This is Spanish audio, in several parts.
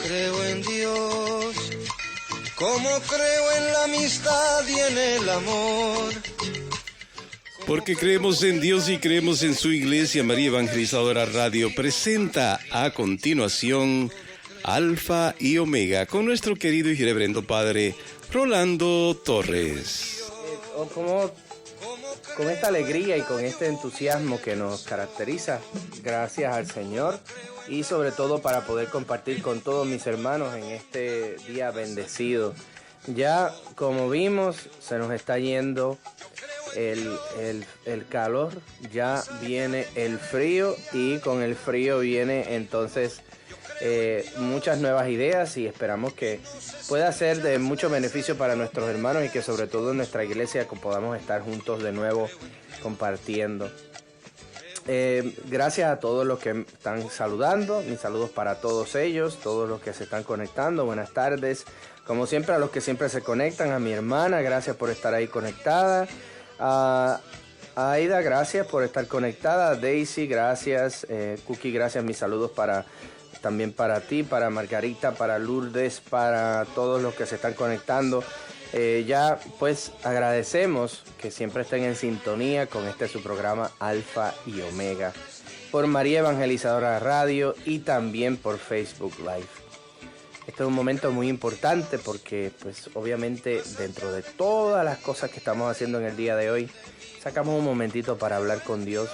Creo en Dios, como creo en la amistad y en el amor. Porque creemos en Dios y creemos en su iglesia, María Evangelizadora Radio presenta a continuación Alfa y Omega con nuestro querido y reverendo padre Rolando Torres. Con esta alegría y con este entusiasmo que nos caracteriza, gracias al Señor y sobre todo para poder compartir con todos mis hermanos en este día bendecido. Ya como vimos, se nos está yendo el calor, ya viene el frío y con el frío viene entonces muchas nuevas ideas y esperamos que pueda ser de mucho beneficio para nuestros hermanos y que sobre todo en nuestra iglesia podamos estar juntos de nuevo compartiendo. Gracias a todos los que están saludando, mis saludos para todos ellos, todos los que se están conectando, buenas tardes, como siempre a los que siempre se conectan, a mi hermana, gracias por estar ahí conectada, a Aida, gracias por estar conectada, Daisy, gracias, Cookie, gracias, mis saludos también para ti, para Margarita, para Lourdes, para todos los que se están conectando. Ya pues agradecemos que siempre estén en sintonía con su programa Alfa y Omega por María Evangelizadora Radio y también por Facebook Live. Este es un momento muy importante porque pues obviamente dentro de todas las cosas que estamos haciendo en el día de hoy, sacamos un momentito para hablar con Dios,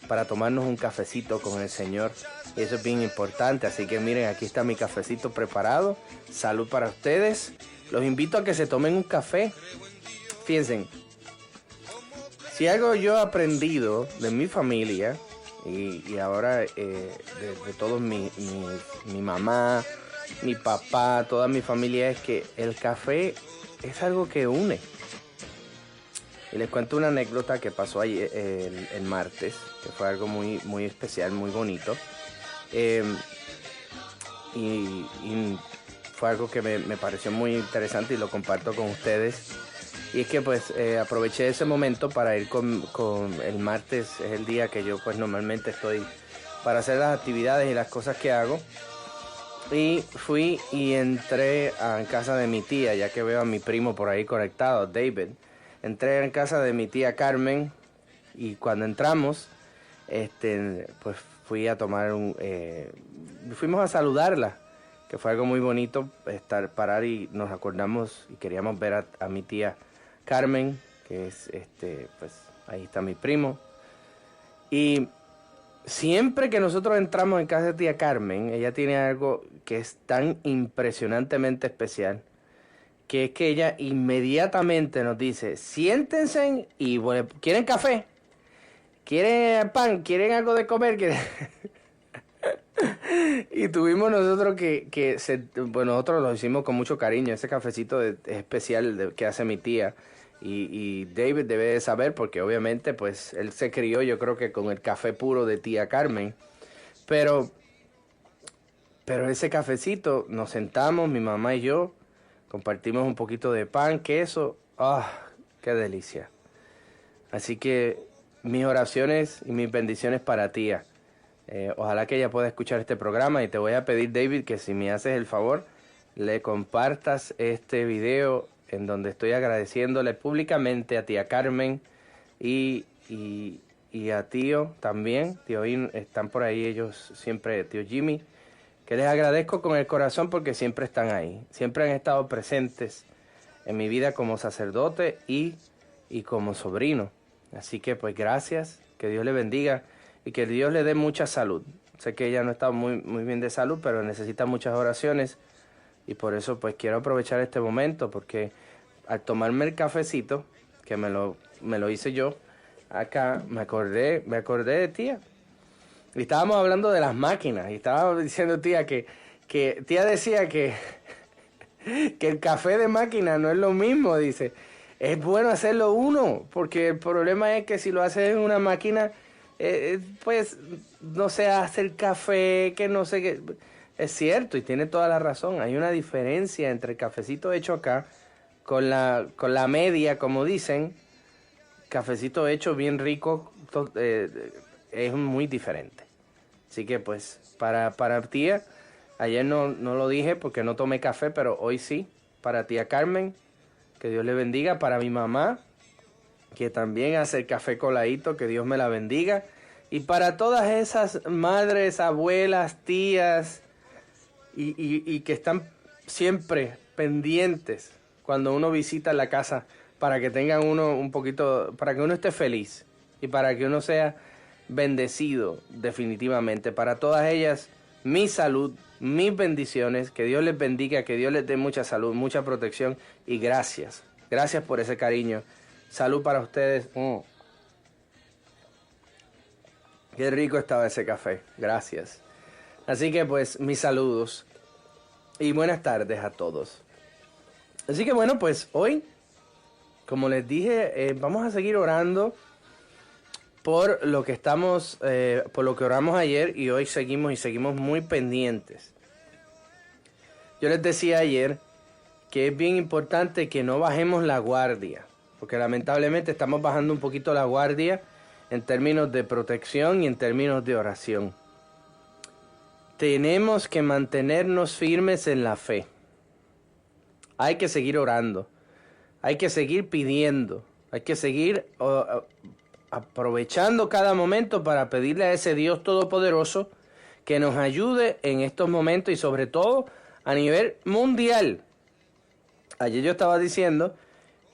para tomarnos un cafecito con el Señor. Y eso es bien importante, así que miren, aquí está mi cafecito preparado. Salud para ustedes. Los invito a que se tomen un café. Fíjense, si algo yo he aprendido de mi familia y ahora de todos mi mamá, mi papá, toda mi familia, es que el café es algo que une. Y les cuento una anécdota que pasó ayer, el martes, que fue algo muy, muy especial, muy bonito. Y fue algo que me pareció muy interesante y lo comparto con ustedes. Y es que pues aproveché ese momento para ir con el martes, es el día que yo pues normalmente estoy para hacer las actividades y las cosas que hago. Y fui y entré en casa de mi tía, ya que veo a mi primo por ahí conectado, David. Entré en casa de mi tía Carmen y cuando entramos, pues fui a tomar fuimos a saludarla, que fue algo muy bonito, parar y nos acordamos y queríamos ver a mi tía Carmen, que es, pues ahí está mi primo. Y siempre que nosotros entramos en casa de tía Carmen, ella tiene algo que es tan impresionantemente especial, que es que ella inmediatamente nos dice, siéntense y bueno, ¿quieren café? ¿Quieren pan? ¿Quieren algo de comer? Y tuvimos nosotros bueno, nosotros lo hicimos con mucho cariño, ese cafecito especial que hace mi tía. Y David debe de saber porque obviamente pues él se crió yo creo que con el café puro de tía Carmen. Pero ese cafecito, nos sentamos, mi mamá y yo, compartimos un poquito de pan, queso. ¡Ah! ¡Qué delicia! Así que mis oraciones y mis bendiciones para tía. Ojalá que ella pueda escuchar este programa y te voy a pedir, David, que si me haces el favor, le compartas este video en donde estoy agradeciéndole públicamente a tía Carmen y a tío también. Tío In, están por ahí ellos siempre, tío Jimmy, que les agradezco con el corazón porque siempre están ahí. Siempre han estado presentes en mi vida como sacerdote y como sobrino. Así que pues gracias, que Dios le bendiga y que Dios le dé mucha salud. Sé que ella no está muy bien de salud, pero necesita muchas oraciones y por eso pues quiero aprovechar este momento porque al tomarme el cafecito, que me lo hice yo, acá me acordé de tía. Y estábamos hablando de las máquinas y estaba diciendo tía que tía decía que el café de máquina no es lo mismo, dice. Es bueno hacerlo uno, porque el problema es que si lo haces en una máquina, pues no se hace el café, que no sé qué. Es cierto y tiene toda la razón. Hay una diferencia entre el cafecito hecho acá con la media, como dicen, cafecito hecho bien rico, es muy diferente. Así que pues para tía, ayer no lo dije porque no tomé café, pero hoy sí, para tía Carmen, que Dios le bendiga, para mi mamá, que también hace el café coladito, que Dios me la bendiga, y para todas esas madres, abuelas, tías, y que están siempre pendientes cuando uno visita la casa, para que tengan uno un poquito, para que uno esté feliz y para que uno sea bendecido definitivamente. Para todas ellas, mi salud, mis bendiciones, que Dios les bendiga, que Dios les dé mucha salud, mucha protección y gracias. Gracias por ese cariño. Salud para ustedes. Qué rico estaba ese café. Gracias. Así que pues mis saludos y buenas tardes a todos. Así que bueno, pues hoy, como les dije, vamos a seguir orando por lo que estamos, por lo que oramos ayer, y hoy seguimos muy pendientes. Yo les decía ayer que es bien importante que no bajemos la guardia, porque lamentablemente estamos bajando un poquito la guardia en términos de protección y en términos de oración. Tenemos que mantenernos firmes en la fe. Hay que seguir orando, hay que seguir pidiendo, hay que seguir aprovechando cada momento para pedirle a ese Dios Todopoderoso que nos ayude en estos momentos y sobre todo a nivel mundial. Ayer yo estaba diciendo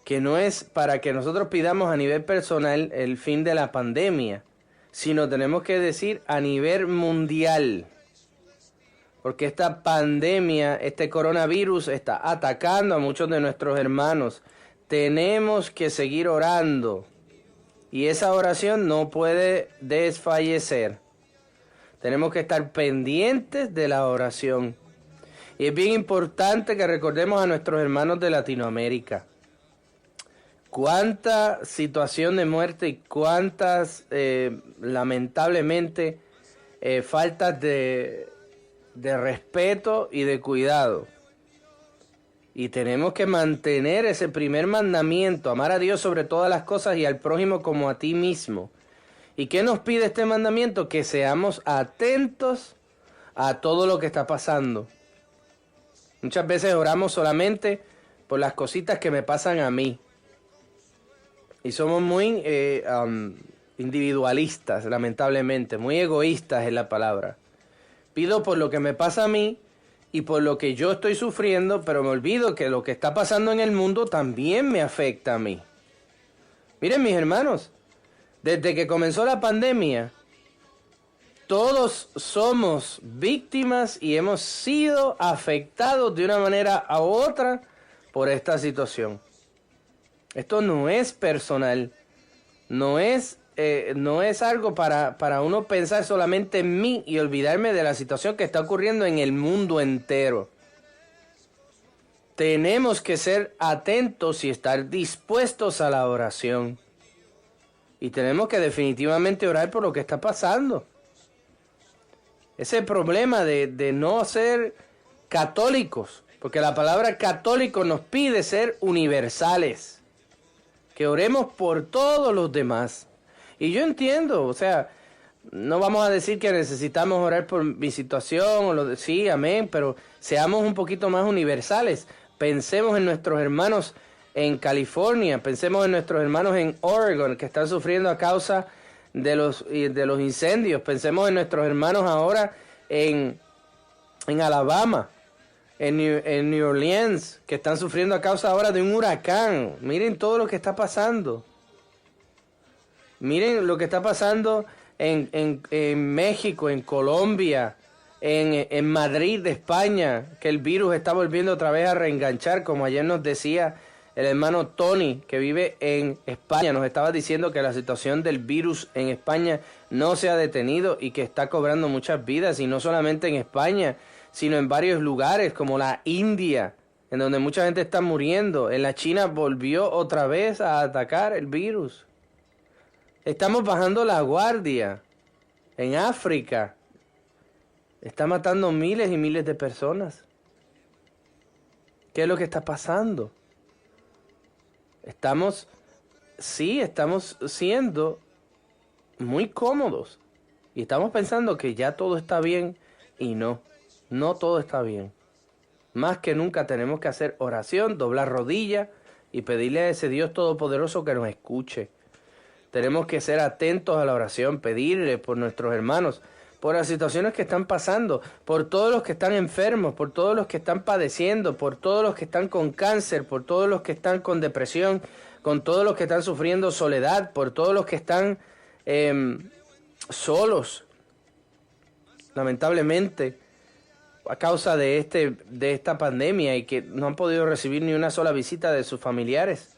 que no es para que nosotros pidamos a nivel personal el fin de la pandemia, sino tenemos que decir a nivel mundial. Porque esta pandemia, este coronavirus está atacando a muchos de nuestros hermanos. Tenemos que seguir orando. Y esa oración no puede desfallecer. Tenemos que estar pendientes de la oración. Y es bien importante que recordemos a nuestros hermanos de Latinoamérica. Cuánta situación de muerte y cuántas, lamentablemente, faltas de respeto y de cuidado. Y tenemos que mantener ese primer mandamiento, amar a Dios sobre todas las cosas y al prójimo como a ti mismo. ¿Y qué nos pide este mandamiento? Que seamos atentos a todo lo que está pasando. Muchas veces oramos solamente por las cositas que me pasan a mí. Y somos muy individualistas, lamentablemente, muy egoístas es la palabra. Pido por lo que me pasa a mí y por lo que yo estoy sufriendo, pero me olvido que lo que está pasando en el mundo también me afecta a mí. Miren, mis hermanos, desde que comenzó la pandemia, todos somos víctimas y hemos sido afectados de una manera u otra por esta situación. Esto no es personal, no es algo para uno pensar solamente en mí y olvidarme de la situación que está ocurriendo en el mundo entero. Tenemos que ser atentos y estar dispuestos a la oración. Y tenemos que definitivamente orar por lo que está pasando. Ese problema de no ser católicos, porque la palabra católico nos pide ser universales. Que oremos por todos los demás. Y yo entiendo, o sea, no vamos a decir que necesitamos orar por mi situación, o sí, amén, pero seamos un poquito más universales. Pensemos en nuestros hermanos en California, pensemos en nuestros hermanos en Oregon, que están sufriendo a causa de los incendios. Pensemos en nuestros hermanos ahora en Alabama, en New Orleans, que están sufriendo a causa ahora de un huracán. Miren todo lo que está pasando. Miren lo que está pasando en México, en Colombia, en Madrid, de España, que el virus está volviendo otra vez a reenganchar, como ayer nos decía el hermano Tony, que vive en España. Nos estaba diciendo que la situación del virus en España no se ha detenido y que está cobrando muchas vidas, y no solamente en España, sino en varios lugares como la India, en donde mucha gente está muriendo. En la China volvió otra vez a atacar el virus. Estamos bajando la guardia. En África está matando miles y miles de personas. ¿Qué es lo que está pasando? Estamos siendo muy cómodos y estamos pensando que ya todo está bien y no todo está bien. Más que nunca tenemos que hacer oración, doblar rodillas y pedirle a ese Dios todopoderoso que nos escuche. Tenemos que ser atentos a la oración, pedirle por nuestros hermanos, por las situaciones que están pasando, por todos los que están enfermos, por todos los que están padeciendo, por todos los que están con cáncer, por todos los que están con depresión, con todos los que están sufriendo soledad, por todos los que están solos, lamentablemente, a causa de esta pandemia y que no han podido recibir ni una sola visita de sus familiares.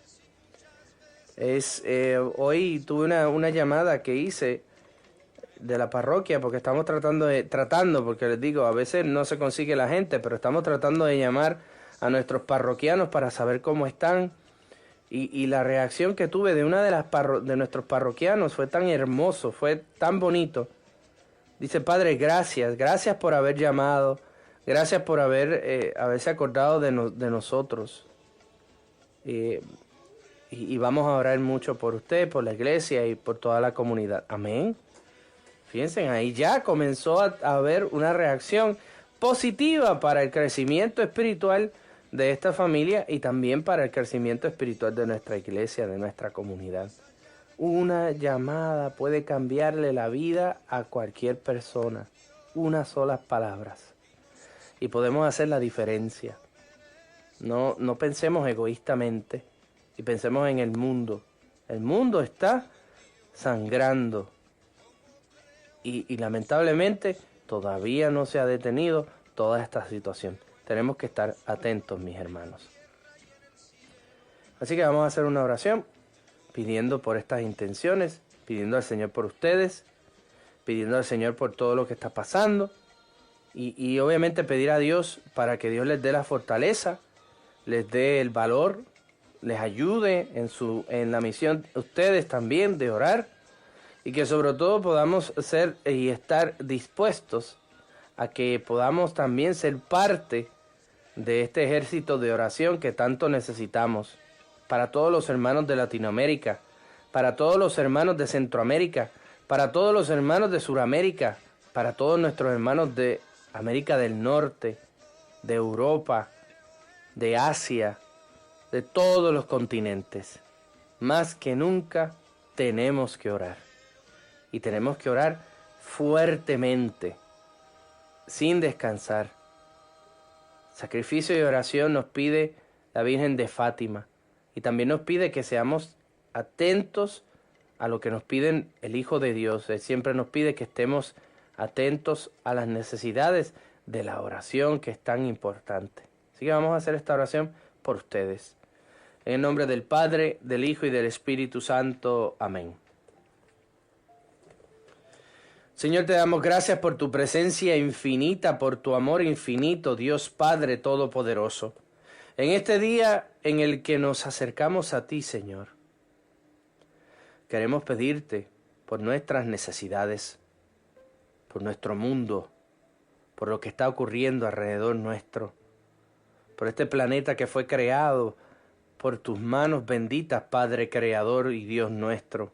Hoy tuve una llamada que hice de la parroquia porque estamos tratando, porque les digo, a veces no se consigue la gente, pero estamos tratando de llamar a nuestros parroquianos para saber cómo están. Y la reacción que tuve de una de nuestros parroquianos fue tan hermoso, fue tan bonito. Dice: Padre, gracias por haber llamado, gracias por haberse acordado de nosotros. Y vamos a orar mucho por usted, por la iglesia y por toda la comunidad. Amén. Fíjense, ahí ya comenzó a haber una reacción positiva para el crecimiento espiritual de esta familia y también para el crecimiento espiritual de nuestra iglesia, de nuestra comunidad. Una llamada puede cambiarle la vida a cualquier persona. Unas solas palabras. Y podemos hacer la diferencia. No pensemos egoístamente y pensemos en el mundo. El mundo está sangrando. Y lamentablemente todavía no se ha detenido toda esta situación. Tenemos que estar atentos, mis hermanos. Así que vamos a hacer una oración pidiendo por estas intenciones, pidiendo al Señor por ustedes, pidiendo al Señor por todo lo que está pasando y obviamente pedir a Dios para que Dios les dé la fortaleza, les dé el valor, les ayude en la misión ustedes también de orar y que sobre todo podamos ser y estar dispuestos a que podamos también ser parte de este ejército de oración que tanto necesitamos para todos los hermanos de Latinoamérica, para todos los hermanos de Centroamérica, para todos los hermanos de Suramérica, para todos nuestros hermanos de América del Norte, de Europa, de Asia, de todos los continentes. Más que nunca tenemos que orar. Y tenemos que orar fuertemente, sin descansar. Sacrificio y oración nos pide la Virgen de Fátima. Y también nos pide que seamos atentos a lo que nos piden el Hijo de Dios. Él siempre nos pide que estemos atentos a las necesidades de la oración, que es tan importante. Así que vamos a hacer esta oración por ustedes. En el nombre del Padre, del Hijo y del Espíritu Santo. Amén. Señor, te damos gracias por tu presencia infinita, por tu amor infinito, Dios Padre Todopoderoso. En este día en el que nos acercamos a ti, Señor, queremos pedirte por nuestras necesidades, por nuestro mundo, por lo que está ocurriendo alrededor nuestro, por este planeta que fue creado por tus manos benditas, Padre Creador y Dios nuestro.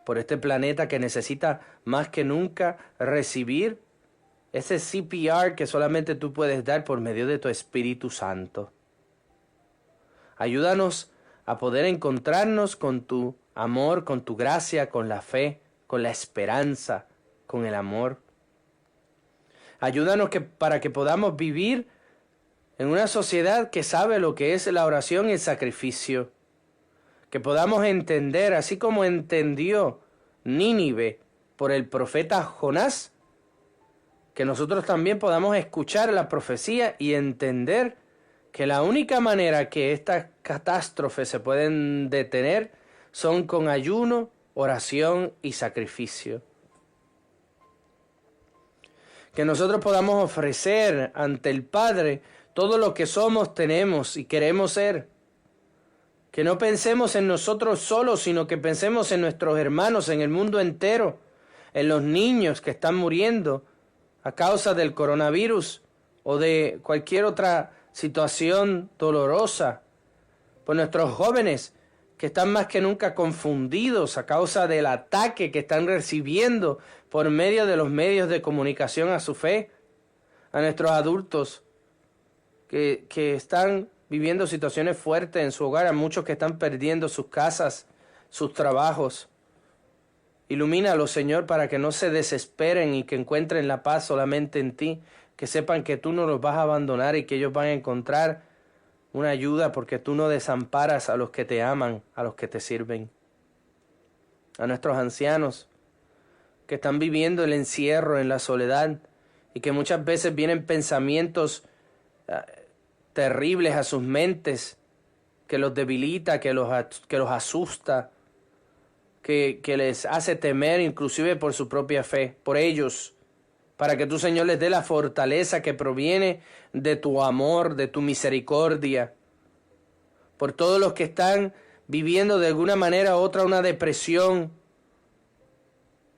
Por este planeta que necesita más que nunca recibir ese CPR que solamente tú puedes dar por medio de tu Espíritu Santo. Ayúdanos a poder encontrarnos con tu amor, con tu gracia, con la fe, con la esperanza, con el amor. Ayúdanos para que podamos vivir en una sociedad que sabe lo que es la oración y el sacrificio. Que podamos entender, así como entendió Nínive por el profeta Jonás, que nosotros también podamos escuchar la profecía y entender que la única manera que estas catástrofes se pueden detener son con ayuno, oración y sacrificio. Que nosotros podamos ofrecer ante el Padre todo lo que somos, tenemos y queremos ser. Que no pensemos en nosotros solos, sino que pensemos en nuestros hermanos, en el mundo entero, en los niños que están muriendo a causa del coronavirus o de cualquier otra situación dolorosa. por nuestros jóvenes que están más que nunca confundidos a causa del ataque que están recibiendo por medio de los medios de comunicación a su fe, a nuestros adultos que están viviendo situaciones fuertes en su hogar, a muchos que están perdiendo sus casas, sus trabajos. Ilumínalos, Señor, para que no se desesperen y que encuentren la paz solamente en ti, que sepan que tú no los vas a abandonar y que ellos van a encontrar una ayuda porque tú no desamparas a los que te aman, a los que te sirven. A nuestros ancianos que están viviendo el encierro en la soledad y que muchas veces vienen pensamientos terribles a sus mentes, que los debilita, que los asusta, que les hace temer inclusive por su propia fe, por ellos, para que tú, Señor, les dé la fortaleza que proviene de tu amor, de tu misericordia, por todos los que están viviendo de alguna manera u otra una depresión,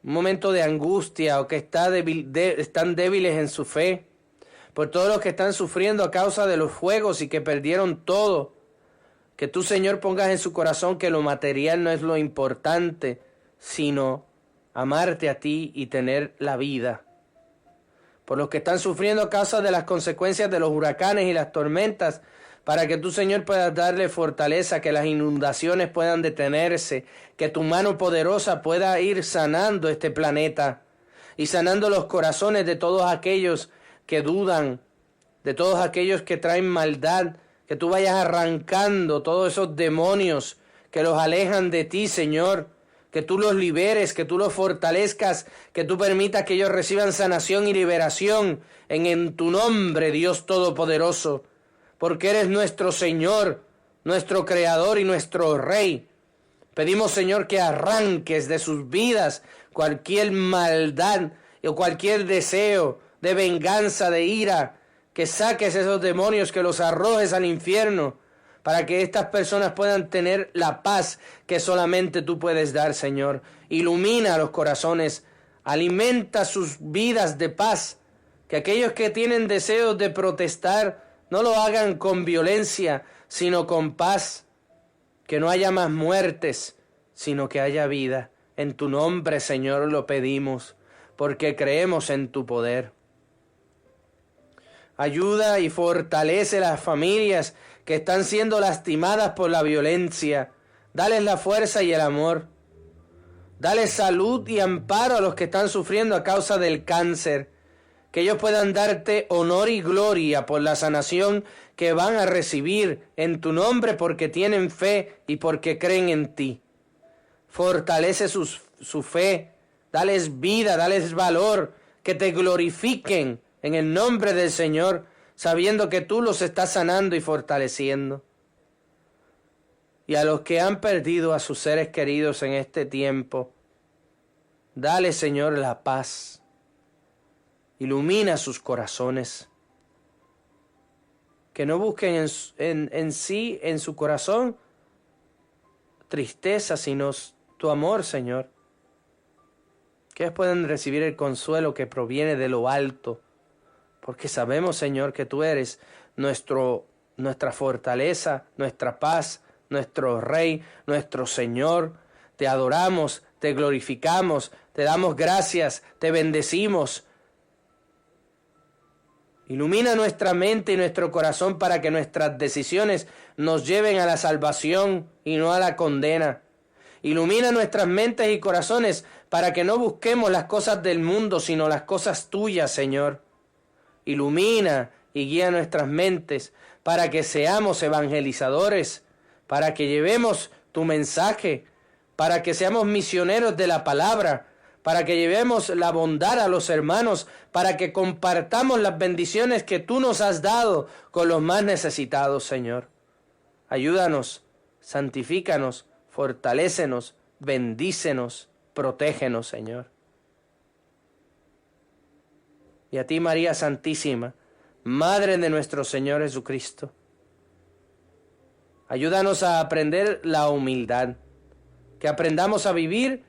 un momento de angustia o que están débiles en su fe, por todos los que están sufriendo a causa de los fuegos y que perdieron todo. Que tú, Señor, pongas en su corazón que lo material no es lo importante, sino amarte a ti y tener la vida. Por los que están sufriendo a causa de las consecuencias de los huracanes y las tormentas, para que tú, Señor, puedas darle fortaleza, que las inundaciones puedan detenerse, que tu mano poderosa pueda ir sanando este planeta y sanando los corazones de todos aquellos que dudan, de todos aquellos que traen maldad, que tú vayas arrancando todos esos demonios que los alejan de ti, Señor, que tú los liberes, que tú los fortalezcas, que tú permitas que ellos reciban sanación y liberación en tu nombre, Dios Todopoderoso, porque eres nuestro Señor, nuestro Creador y nuestro Rey. Pedimos, Señor, que arranques de sus vidas cualquier maldad o cualquier deseo de venganza, de ira, que saques esos demonios, que los arrojes al infierno, para que estas personas puedan tener la paz que solamente tú puedes dar, Señor. Ilumina los corazones, alimenta sus vidas de paz, que aquellos que tienen deseos de protestar no lo hagan con violencia, sino con paz, que no haya más muertes, sino que haya vida. En tu nombre, Señor, lo pedimos, porque creemos en tu poder. Ayuda y fortalece las familias que están siendo lastimadas por la violencia. Dales la fuerza y el amor. Dale salud y amparo a los que están sufriendo a causa del cáncer. Que ellos puedan darte honor y gloria por la sanación que van a recibir en tu nombre porque tienen fe y porque creen en ti. Fortalece su fe. Dales vida, dales valor. Que te glorifiquen en el nombre del Señor, sabiendo que tú los estás sanando y fortaleciendo. Y a los que han perdido a sus seres queridos en este tiempo, dale, Señor, la paz. Ilumina sus corazones. Que no busquen en su corazón tristeza, sino tu amor, Señor. Que ellos puedan recibir el consuelo que proviene de lo alto. Porque sabemos, Señor, que tú eres nuestra fortaleza, nuestra paz, nuestro Rey, nuestro Señor. Te adoramos, te glorificamos, te damos gracias, te bendecimos. Ilumina nuestra mente y nuestro corazón para que nuestras decisiones nos lleven a la salvación y no a la condena. Ilumina nuestras mentes y corazones para que no busquemos las cosas del mundo, sino las cosas tuyas, Señor. Ilumina y guía nuestras mentes para que seamos evangelizadores, para que llevemos tu mensaje, para que seamos misioneros de la palabra, para que llevemos la bondad a los hermanos, para que compartamos las bendiciones que tú nos has dado con los más necesitados, Señor. Ayúdanos, santifícanos, fortalécenos, bendícenos, protégenos, Señor. Y a ti, María Santísima, Madre de nuestro Señor Jesucristo, ayúdanos a aprender la humildad, que aprendamos a vivir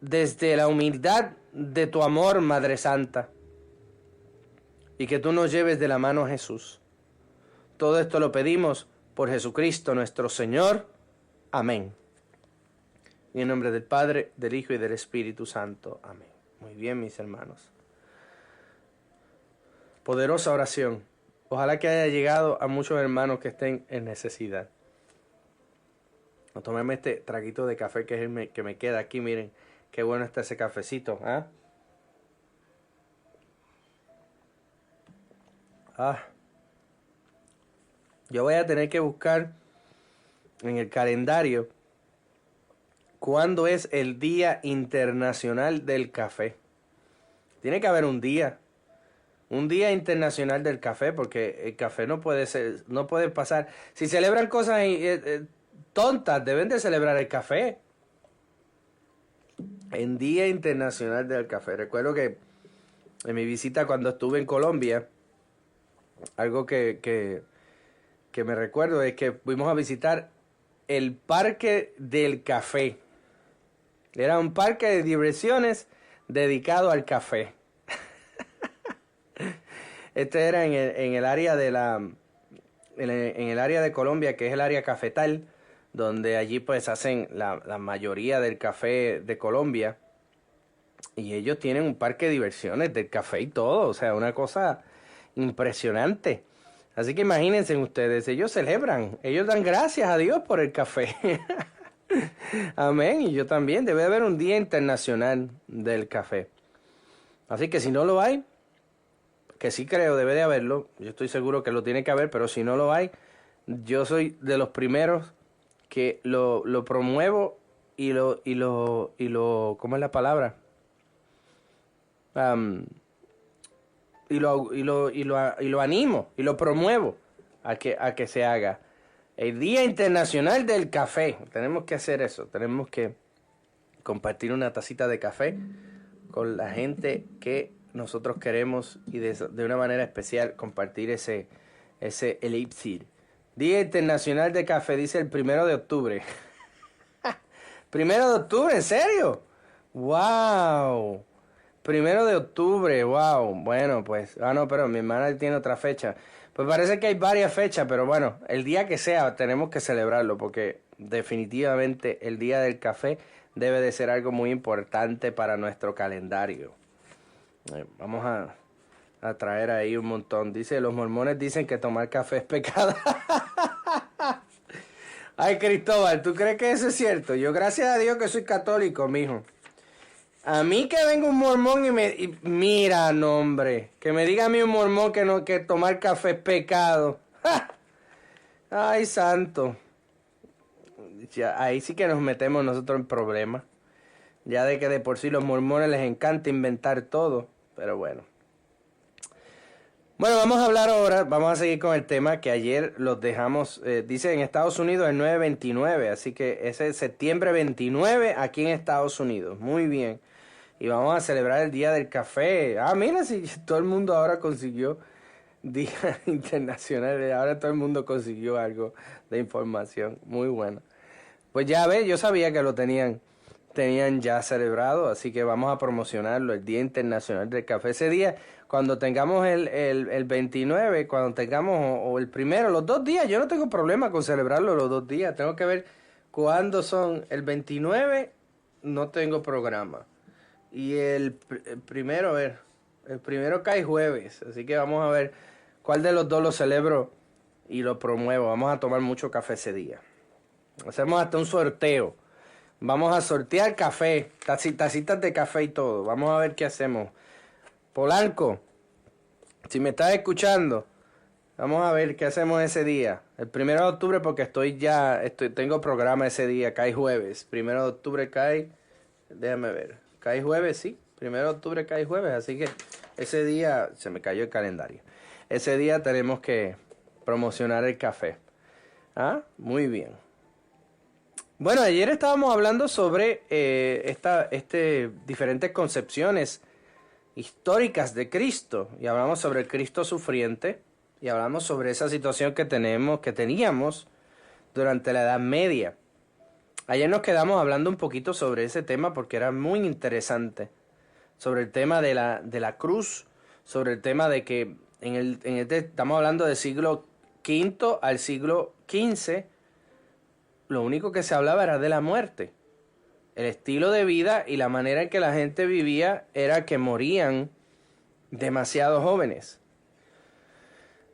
desde la humildad de tu amor, Madre Santa, y que tú nos lleves de la mano, Jesús. Todo esto lo pedimos por Jesucristo nuestro Señor. Amén. En el nombre del Padre, del Hijo y del Espíritu Santo. Amén. Muy bien, mis hermanos. Poderosa oración. Ojalá que haya llegado a muchos hermanos que estén en necesidad. Voy a tomarme este traguito de café que es el que me queda aquí. Miren, qué bueno está ese cafecito. Yo voy a tener que buscar en el calendario cuándo es el Día Internacional del Café. Tiene que haber un día internacional del café, porque el café no puede pasar. Si celebran cosas tontas, deben de celebrar el café. En Día Internacional del Café. Recuerdo que en mi visita cuando estuve en Colombia, algo que me recuerdo es que fuimos a visitar el Parque del Café. Era un parque de diversiones dedicado al café. Este era en el área en el área de Colombia, que es el área cafetal, donde allí pues hacen la mayoría del café de Colombia. Y ellos tienen un parque de diversiones del café y todo, o sea, una cosa impresionante. Así que imagínense ustedes, ellos celebran, ellos dan gracias a Dios por el café. Amén, y yo también. Debe haber un Día Internacional del Café. Así que si no lo hay, que sí creo, debe de haberlo. Yo estoy seguro que lo tiene que haber, pero si no lo hay, yo soy de los primeros que lo promuevo y lo, ¿cómo es la palabra? Y lo animo y lo promuevo a que se haga. El Día Internacional del Café. Tenemos que hacer eso. Tenemos que compartir una tacita de café con la gente que nosotros queremos y de una manera especial compartir ese elixir. Día Internacional de Café, dice el 1 de octubre. 1 de octubre, ¿en serio? ¡Wow! 1 de octubre, wow. Bueno, pues, no, pero mi hermana tiene otra fecha. Pues parece que hay varias fechas, pero bueno, el día que sea tenemos que celebrarlo porque definitivamente el Día del Café debe de ser algo muy importante para nuestro calendario. Vamos a traer ahí un montón. Dice, los mormones dicen que tomar café es pecado. Ay, Cristóbal, ¿tú crees que eso es cierto? Yo, gracias a Dios que soy católico, mijo. A mí que venga un mormón y mira, no, hombre, que me diga a mí un mormón que tomar café es pecado. ¡Ja! Ay, santo. Ya, ahí sí que nos metemos nosotros en problemas. Ya de que de por sí los mormones les encanta inventar todo, pero bueno. Bueno, vamos a hablar ahora, vamos a seguir con el tema que ayer los dejamos, dice en Estados Unidos el 9/29, así que ese es septiembre 29 aquí en Estados Unidos, muy bien. Y vamos a celebrar el Día del Café. Mira, si todo el mundo ahora consiguió Día Internacional, ahora todo el mundo consiguió algo de información, muy bueno. Pues ya ves, yo sabía que lo tenían ya celebrado, así que vamos a promocionarlo, el Día Internacional del Café. Ese día, cuando tengamos el 29, cuando tengamos o el primero, los 2 días, yo no tengo problema con celebrarlo los 2 días. Tengo que ver cuándo son. El 29 no tengo programa. Y el primero, a ver, el primero cae jueves, así que vamos a ver cuál de los dos lo celebro y lo promuevo. Vamos a tomar mucho café ese día. Hacemos hasta un sorteo. Vamos a sortear café, tacitas de café y todo. Vamos a ver qué hacemos. Polanco, si me estás escuchando, vamos a ver qué hacemos ese día. El 1 de octubre porque tengo programa ese día, cae jueves. 1 de octubre cae, déjame ver, cae jueves, sí. 1 de octubre cae jueves, así que ese día, se me cayó el calendario. Ese día tenemos que promocionar el café. Muy bien. Bueno, ayer estábamos hablando sobre diferentes concepciones históricas de Cristo y hablamos sobre el Cristo sufriente y hablamos sobre esa situación que teníamos durante la Edad Media. Ayer nos quedamos hablando un poquito sobre ese tema porque era muy interesante, sobre el tema de la cruz, sobre el tema de que estamos hablando del siglo V al siglo XV, lo único que se hablaba era de la muerte. El estilo de vida y la manera en que la gente vivía era que morían demasiado jóvenes.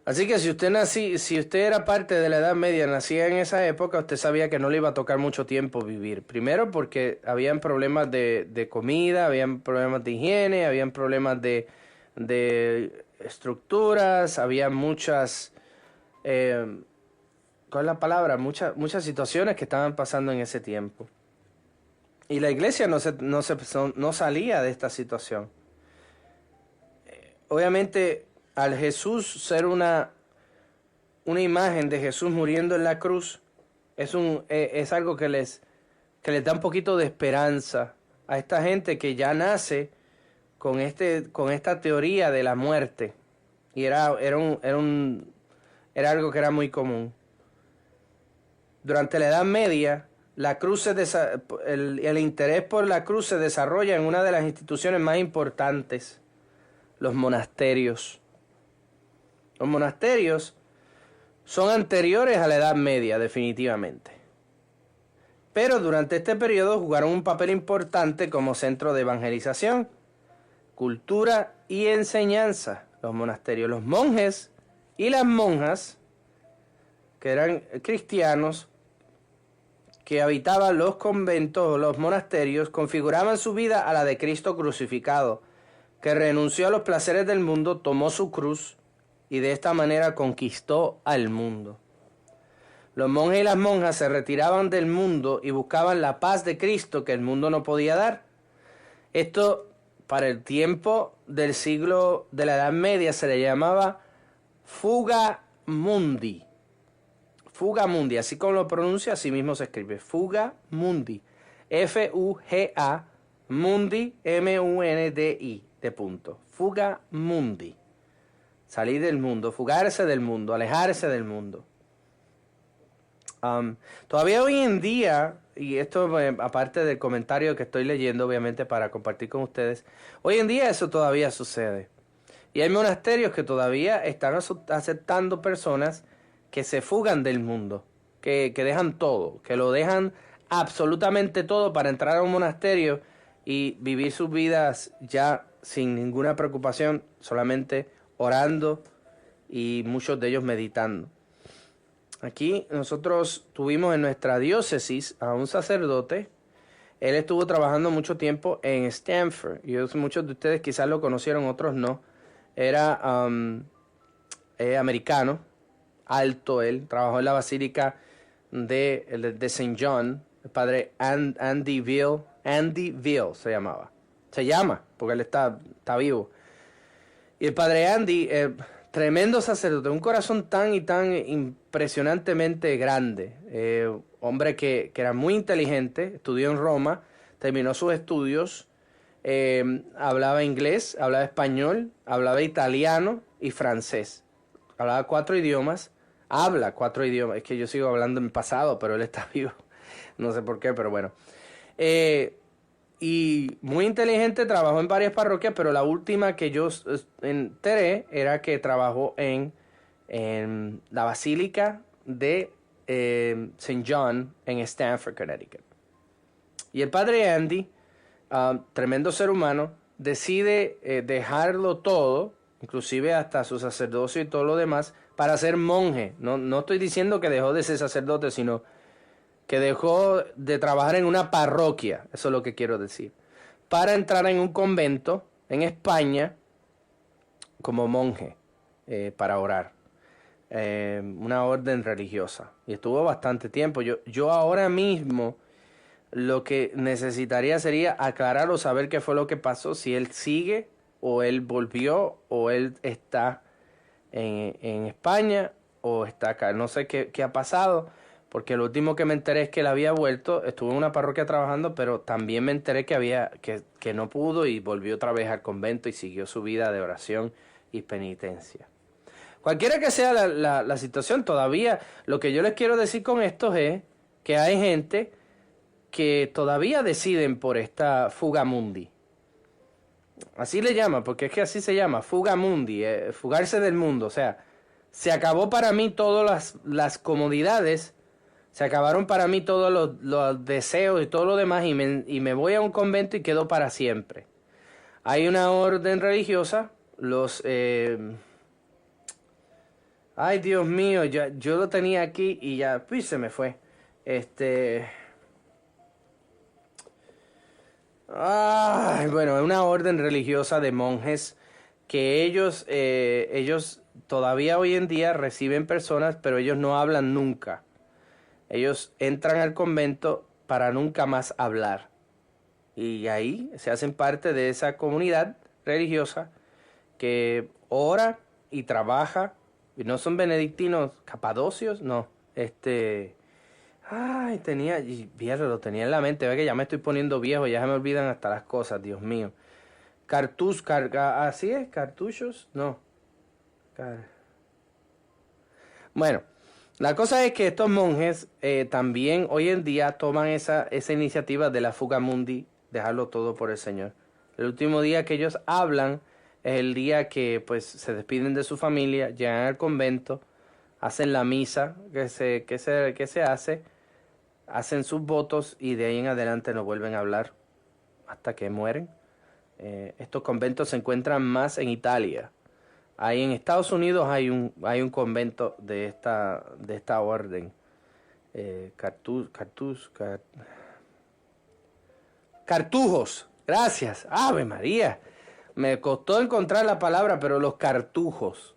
Así que si usted era parte de la Edad Media, nacía en esa época, usted sabía que no le iba a tocar mucho tiempo vivir. Primero porque habían problemas de comida, habían problemas de higiene, habían problemas de estructuras, había muchas, ¿cuál es la palabra? Muchas situaciones que estaban pasando en ese tiempo. Y la iglesia no salía de esta situación. Obviamente, al Jesús ser una imagen de Jesús muriendo en la cruz, es algo que les da un poquito de esperanza a esta gente que ya nace con esta teoría de la muerte. Y era algo que era muy común. Durante la Edad Media, el interés por la cruz se desarrolla en una de las instituciones más importantes, los monasterios. Los monasterios son anteriores a la Edad Media, definitivamente. Pero durante este periodo jugaron un papel importante como centro de evangelización, cultura y enseñanza. Los monasterios, los monjes y las monjas, que eran cristianos, que habitaban los conventos o los monasterios, configuraban su vida a la de Cristo crucificado, que renunció a los placeres del mundo, tomó su cruz y de esta manera conquistó al mundo. Los monjes y las monjas se retiraban del mundo y buscaban la paz de Cristo que el mundo no podía dar. Esto, para el tiempo del siglo de la Edad Media, se le llamaba fuga mundi. Fuga mundi, así como lo pronuncia, así mismo se escribe. Fuga mundi. F-U-G-A, mundi, M-U-N-D-I, de punto. Fuga mundi. Salir del mundo, fugarse del mundo, alejarse del mundo. Todavía hoy en día, y esto aparte del comentario que estoy leyendo, obviamente para compartir con ustedes, hoy en día eso todavía sucede. Y hay monasterios que todavía están aceptando personas que se fugan del mundo, que dejan todo, que lo dejan absolutamente todo para entrar a un monasterio y vivir sus vidas ya sin ninguna preocupación, solamente orando y muchos de ellos meditando. Aquí nosotros tuvimos en nuestra diócesis a un sacerdote. Él estuvo trabajando mucho tiempo en Stanford. Y muchos de ustedes quizás lo conocieron, otros no. Era americano, alto él. Trabajó en la basílica de St. John. El padre Andy Veal se llamaba. Se llama, porque él está vivo. Y el padre Andy, tremendo sacerdote, un corazón tan y tan impresionantemente grande. Hombre que era muy inteligente, estudió en Roma, terminó sus estudios, hablaba inglés, hablaba español, hablaba italiano y francés. Hablaba 4 idiomas, habla 4 idiomas. Es que yo sigo hablando en pasado, pero él está vivo. No sé por qué, pero bueno. Y muy inteligente, trabajó en varias parroquias, pero la última que yo enteré era que trabajó en la Basílica de St. John en Stamford, Connecticut. Y el padre Andy, tremendo ser humano, decide dejarlo todo, inclusive hasta su sacerdocio y todo lo demás, para ser monje. No estoy diciendo que dejó de ser sacerdote, sino que dejó de trabajar en una parroquia, eso es lo que quiero decir, para entrar en un convento en España como monje para orar, una orden religiosa. Y estuvo bastante tiempo. Yo ahora mismo lo que necesitaría sería aclarar o saber qué fue lo que pasó, si él sigue o él volvió o él está en España o está acá. No sé qué ha pasado. Porque lo último que me enteré es que él había vuelto, estuvo en una parroquia trabajando, pero también me enteré que no pudo y volvió otra vez al convento y siguió su vida de oración y penitencia. Cualquiera que sea la situación, todavía lo que yo les quiero decir con esto es que hay gente que todavía deciden por esta fuga mundi. Así le llaman, porque es que así se llama, fuga mundi, fugarse del mundo, o sea, se acabó para mí todas las comodidades, se acabaron para mí todos los deseos y todo lo demás y me voy a un convento y quedo para siempre. Hay una orden religiosa, ay, Dios mío, yo lo tenía aquí y ya, pues se me fue. Bueno, es una orden religiosa de monjes que ellos todavía hoy en día reciben personas, pero ellos no hablan nunca. Ellos entran al convento para nunca más hablar. Y ahí se hacen parte de esa comunidad religiosa que ora y trabaja. Y no son benedictinos capadocios, no. Ay, lo tenía en la mente. Ve que ya me estoy poniendo viejo, ya se me olvidan hasta las cosas, Dios mío. ¿Así es? ¿Cartuchos? No. Bueno, la cosa es que estos monjes también hoy en día toman esa iniciativa de la fuga mundi, dejarlo todo por el Señor. El último día que ellos hablan es el día que pues se despiden de su familia, llegan al convento, hacen la misa que se hace, hacen sus votos y de ahí en adelante no vuelven a hablar hasta que mueren. Estos conventos se encuentran más en Italia. Ahí en Estados Unidos hay un convento de esta orden. Cartujos. Gracias. Ave María. Me costó encontrar la palabra, pero los cartujos.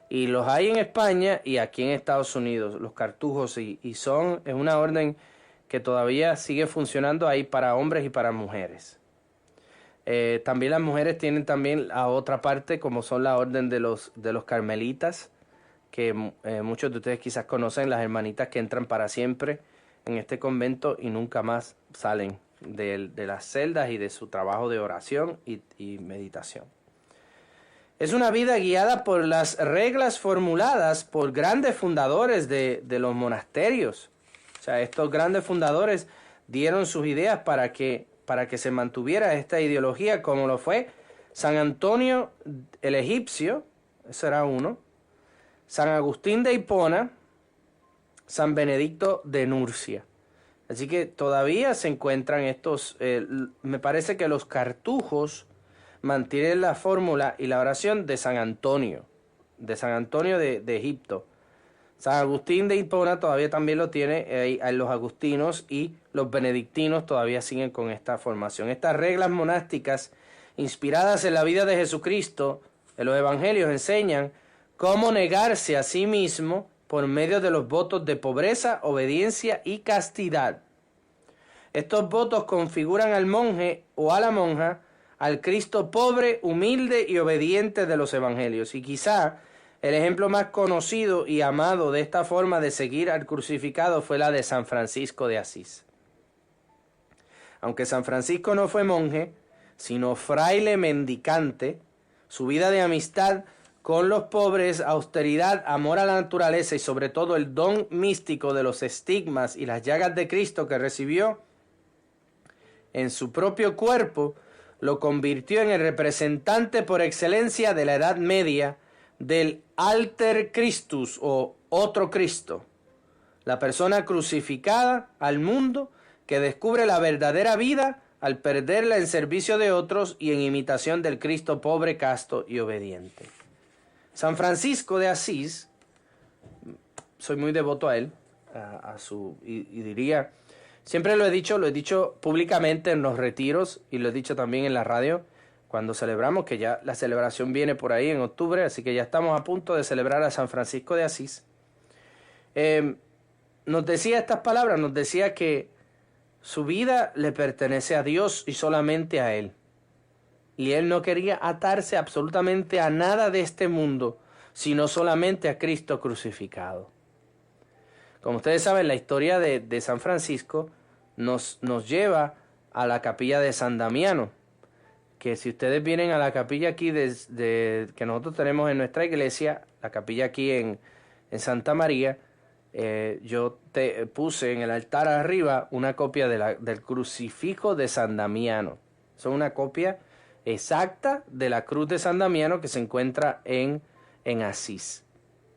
Y los hay en España y aquí en Estados Unidos, los cartujos. Es una orden que todavía sigue funcionando ahí para hombres y para mujeres. También las mujeres tienen también a otra parte, como son la orden de los carmelitas, que muchos de ustedes quizás conocen, las hermanitas que entran para siempre en este convento y nunca más salen de las celdas y de su trabajo de oración y meditación. Es una vida guiada por las reglas formuladas por grandes fundadores de los monasterios. O sea, estos grandes fundadores dieron sus ideas para que se mantuviera esta ideología, como lo fue San Antonio el Egipcio, ese era uno, San Agustín de Hipona, San Benedicto de Nurcia. Así que todavía se encuentran estos, me parece que los cartujos mantienen la fórmula y la oración de San Antonio de Egipto. San Agustín de Hipona todavía también lo tiene, los agustinos y los benedictinos todavía siguen con esta formación. Estas reglas monásticas, inspiradas en la vida de Jesucristo, en los evangelios, enseñan cómo negarse a sí mismo por medio de los votos de pobreza, obediencia y castidad. Estos votos configuran al monje o a la monja al Cristo pobre, humilde y obediente de los evangelios. Y quizá el ejemplo más conocido y amado de esta forma de seguir al crucificado fue la de San Francisco de Asís. Aunque San Francisco no fue monje, sino fraile mendicante, su vida de amistad con los pobres, austeridad, amor a la naturaleza y sobre todo el don místico de los estigmas y las llagas de Cristo que recibió en su propio cuerpo, lo convirtió en el representante por excelencia de la Edad Media, del Alter Christus o otro Cristo, la persona crucificada al mundo que descubre la verdadera vida al perderla en servicio de otros y en imitación del Cristo pobre, casto y obediente. San Francisco de Asís, soy muy devoto a él, y diría, siempre lo he dicho públicamente en los retiros y lo he dicho también en la radio, cuando celebramos, que ya la celebración viene por ahí en octubre, así que ya estamos a punto de celebrar a San Francisco de Asís. Nos decía estas palabras, nos decía que su vida le pertenece a Dios y solamente a Él. Y Él no quería atarse absolutamente a nada de este mundo, sino solamente a Cristo crucificado. Como ustedes saben, la historia de San Francisco nos lleva a la capilla de San Damiano, que si ustedes vienen a la capilla aquí que nosotros tenemos en nuestra iglesia, la capilla aquí en Santa María, yo te puse en el altar arriba una copia del crucifijo de San Damiano. Es una copia exacta de la cruz de San Damiano que se encuentra en Asís.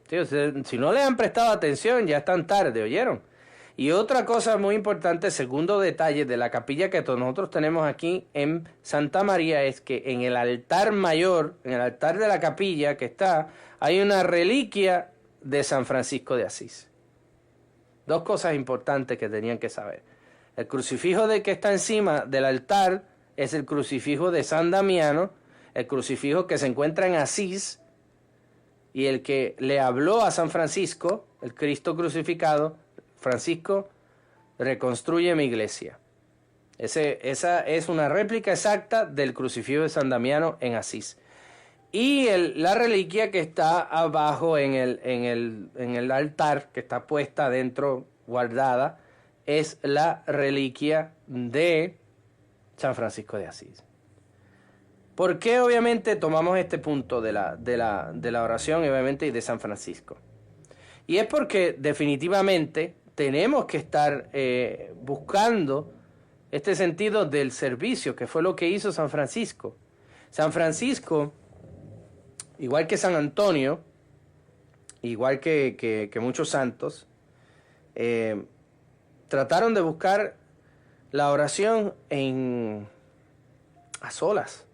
Sí, o sea, si no le han prestado atención, ya están tarde, ¿oyeron? Y otra cosa muy importante, segundo detalle de la capilla que nosotros tenemos aquí en Santa María, es que en el altar mayor, en el altar de la capilla que está, hay una reliquia de San Francisco de Asís. Dos cosas importantes que tenían que saber. El crucifijo que está encima del altar es el crucifijo de San Damiano, el crucifijo que se encuentra en Asís, y el que le habló a San Francisco, el Cristo crucificado, Francisco, reconstruye mi iglesia. Esa es una réplica exacta del crucifijo de San Damiano en Asís. Y la reliquia que está abajo en el altar, que está puesta adentro, guardada, es la reliquia de San Francisco de Asís. ¿Por qué obviamente tomamos este punto de la oración y obviamente de San Francisco? Y es porque definitivamente tenemos que estar buscando este sentido del servicio, que fue lo que hizo San Francisco. San Francisco, igual que San Antonio, igual que muchos santos, trataron de buscar la oración a solas.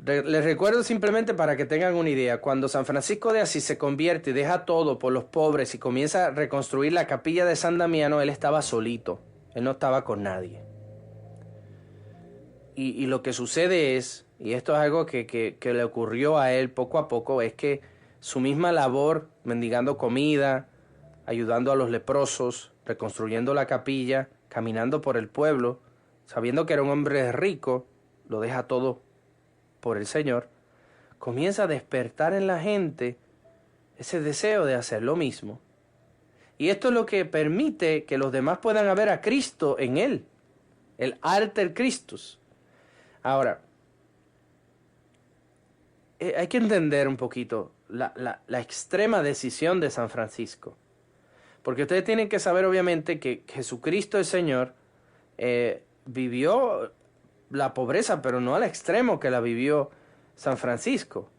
Les recuerdo simplemente para que tengan una idea, cuando San Francisco de Asís se convierte y deja todo por los pobres y comienza a reconstruir la capilla de San Damiano, él estaba solito, él no estaba con nadie. Y lo que sucede es, y esto es algo que le ocurrió a él poco a poco, es que su misma labor, mendigando comida, ayudando a los leprosos, reconstruyendo la capilla, caminando por el pueblo, sabiendo que era un hombre rico, lo deja todo por el Señor, comienza a despertar en la gente ese deseo de hacer lo mismo. Y esto es lo que permite que los demás puedan ver a Cristo en él, el Alter Christus. Ahora, hay que entender un poquito la extrema decisión de San Francisco. Porque ustedes tienen que saber obviamente que Jesucristo el Señor vivió la pobreza, pero no al extremo que la vivió San Francisco.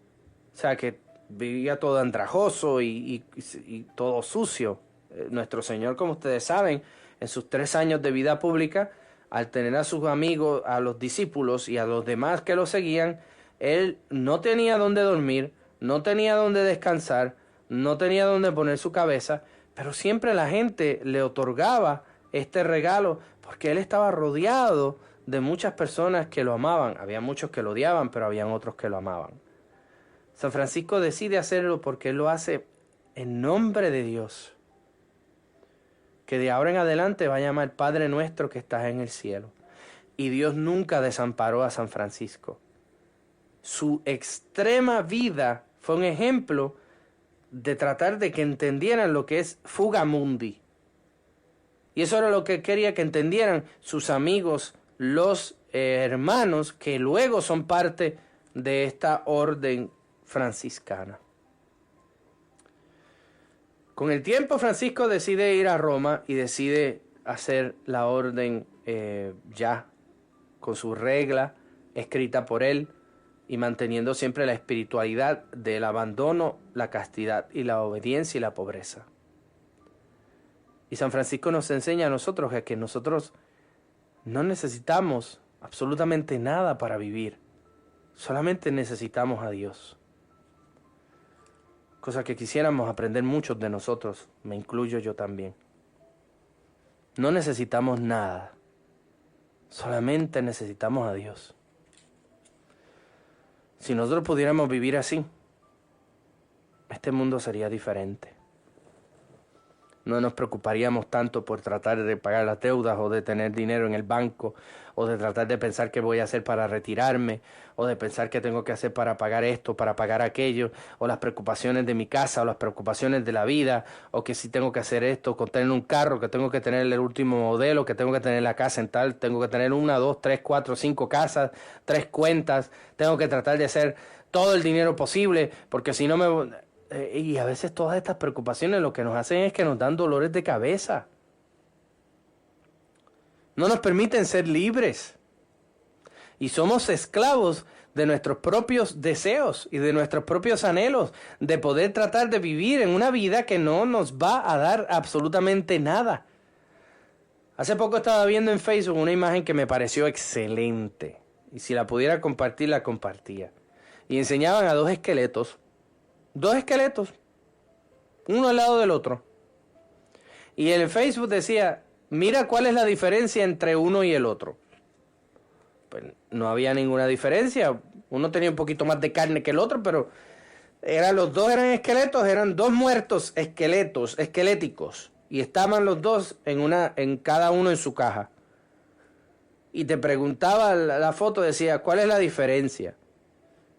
O sea, que vivía todo andrajoso y todo sucio. Nuestro Señor, como ustedes saben, en sus 3 años de vida pública, al tener a sus amigos, a los discípulos y a los demás que lo seguían, él no tenía dónde dormir, no tenía dónde descansar, no tenía dónde poner su cabeza, pero siempre la gente le otorgaba este regalo porque él estaba rodeado de muchas personas que lo amaban. Había muchos que lo odiaban, pero habían otros que lo amaban. San Francisco decide hacerlo porque él lo hace en nombre de Dios, que de ahora en adelante va a llamar Padre nuestro que estás en el cielo. Y Dios nunca desamparó a San Francisco. Su extrema vida fue un ejemplo de tratar de que entendieran lo que es fuga mundi. Y eso era lo que quería que entendieran sus amigos, los hermanos que luego son parte de esta orden franciscana. Con el tiempo Francisco decide ir a Roma y decide hacer la orden ya con su regla escrita por él y manteniendo siempre la espiritualidad del abandono, la castidad y la obediencia y la pobreza. Y San Francisco nos enseña a nosotros que nosotros no necesitamos absolutamente nada para vivir. Solamente necesitamos a Dios. Cosa que quisiéramos aprender muchos de nosotros, me incluyo yo también. No necesitamos nada. Solamente necesitamos a Dios. Si nosotros pudiéramos vivir así, este mundo sería diferente. No nos preocuparíamos tanto por tratar de pagar las deudas o de tener dinero en el banco o de tratar de pensar qué voy a hacer para retirarme o de pensar qué tengo que hacer para pagar esto, para pagar aquello, o las preocupaciones de mi casa o las preocupaciones de la vida, o que si tengo que hacer esto, con tener un carro, que tengo que tener el último modelo, que tengo que tener la casa en tal, tengo que tener 1, 2, 3, 4, 5 casas, 3 cuentas, tengo que tratar de hacer todo el dinero posible porque si no me... Y a veces todas estas preocupaciones lo que nos hacen es que nos dan dolores de cabeza. No nos permiten ser libres. Y somos esclavos de nuestros propios deseos y de nuestros propios anhelos, de poder tratar de vivir en una vida que no nos va a dar absolutamente nada. Hace poco estaba viendo en Facebook una imagen que me pareció excelente, y si la pudiera compartir, la compartía. Y enseñaban a dos esqueletos, uno al lado del otro. Y en el Facebook decía, mira cuál es la diferencia entre uno y el otro. Pues no había ninguna diferencia. Uno tenía un poquito más de carne que el otro, pero los dos eran esqueletos, eran dos muertos esqueléticos. Y estaban los dos en cada uno en su caja. Y te preguntaba la foto, decía, ¿cuál es la diferencia?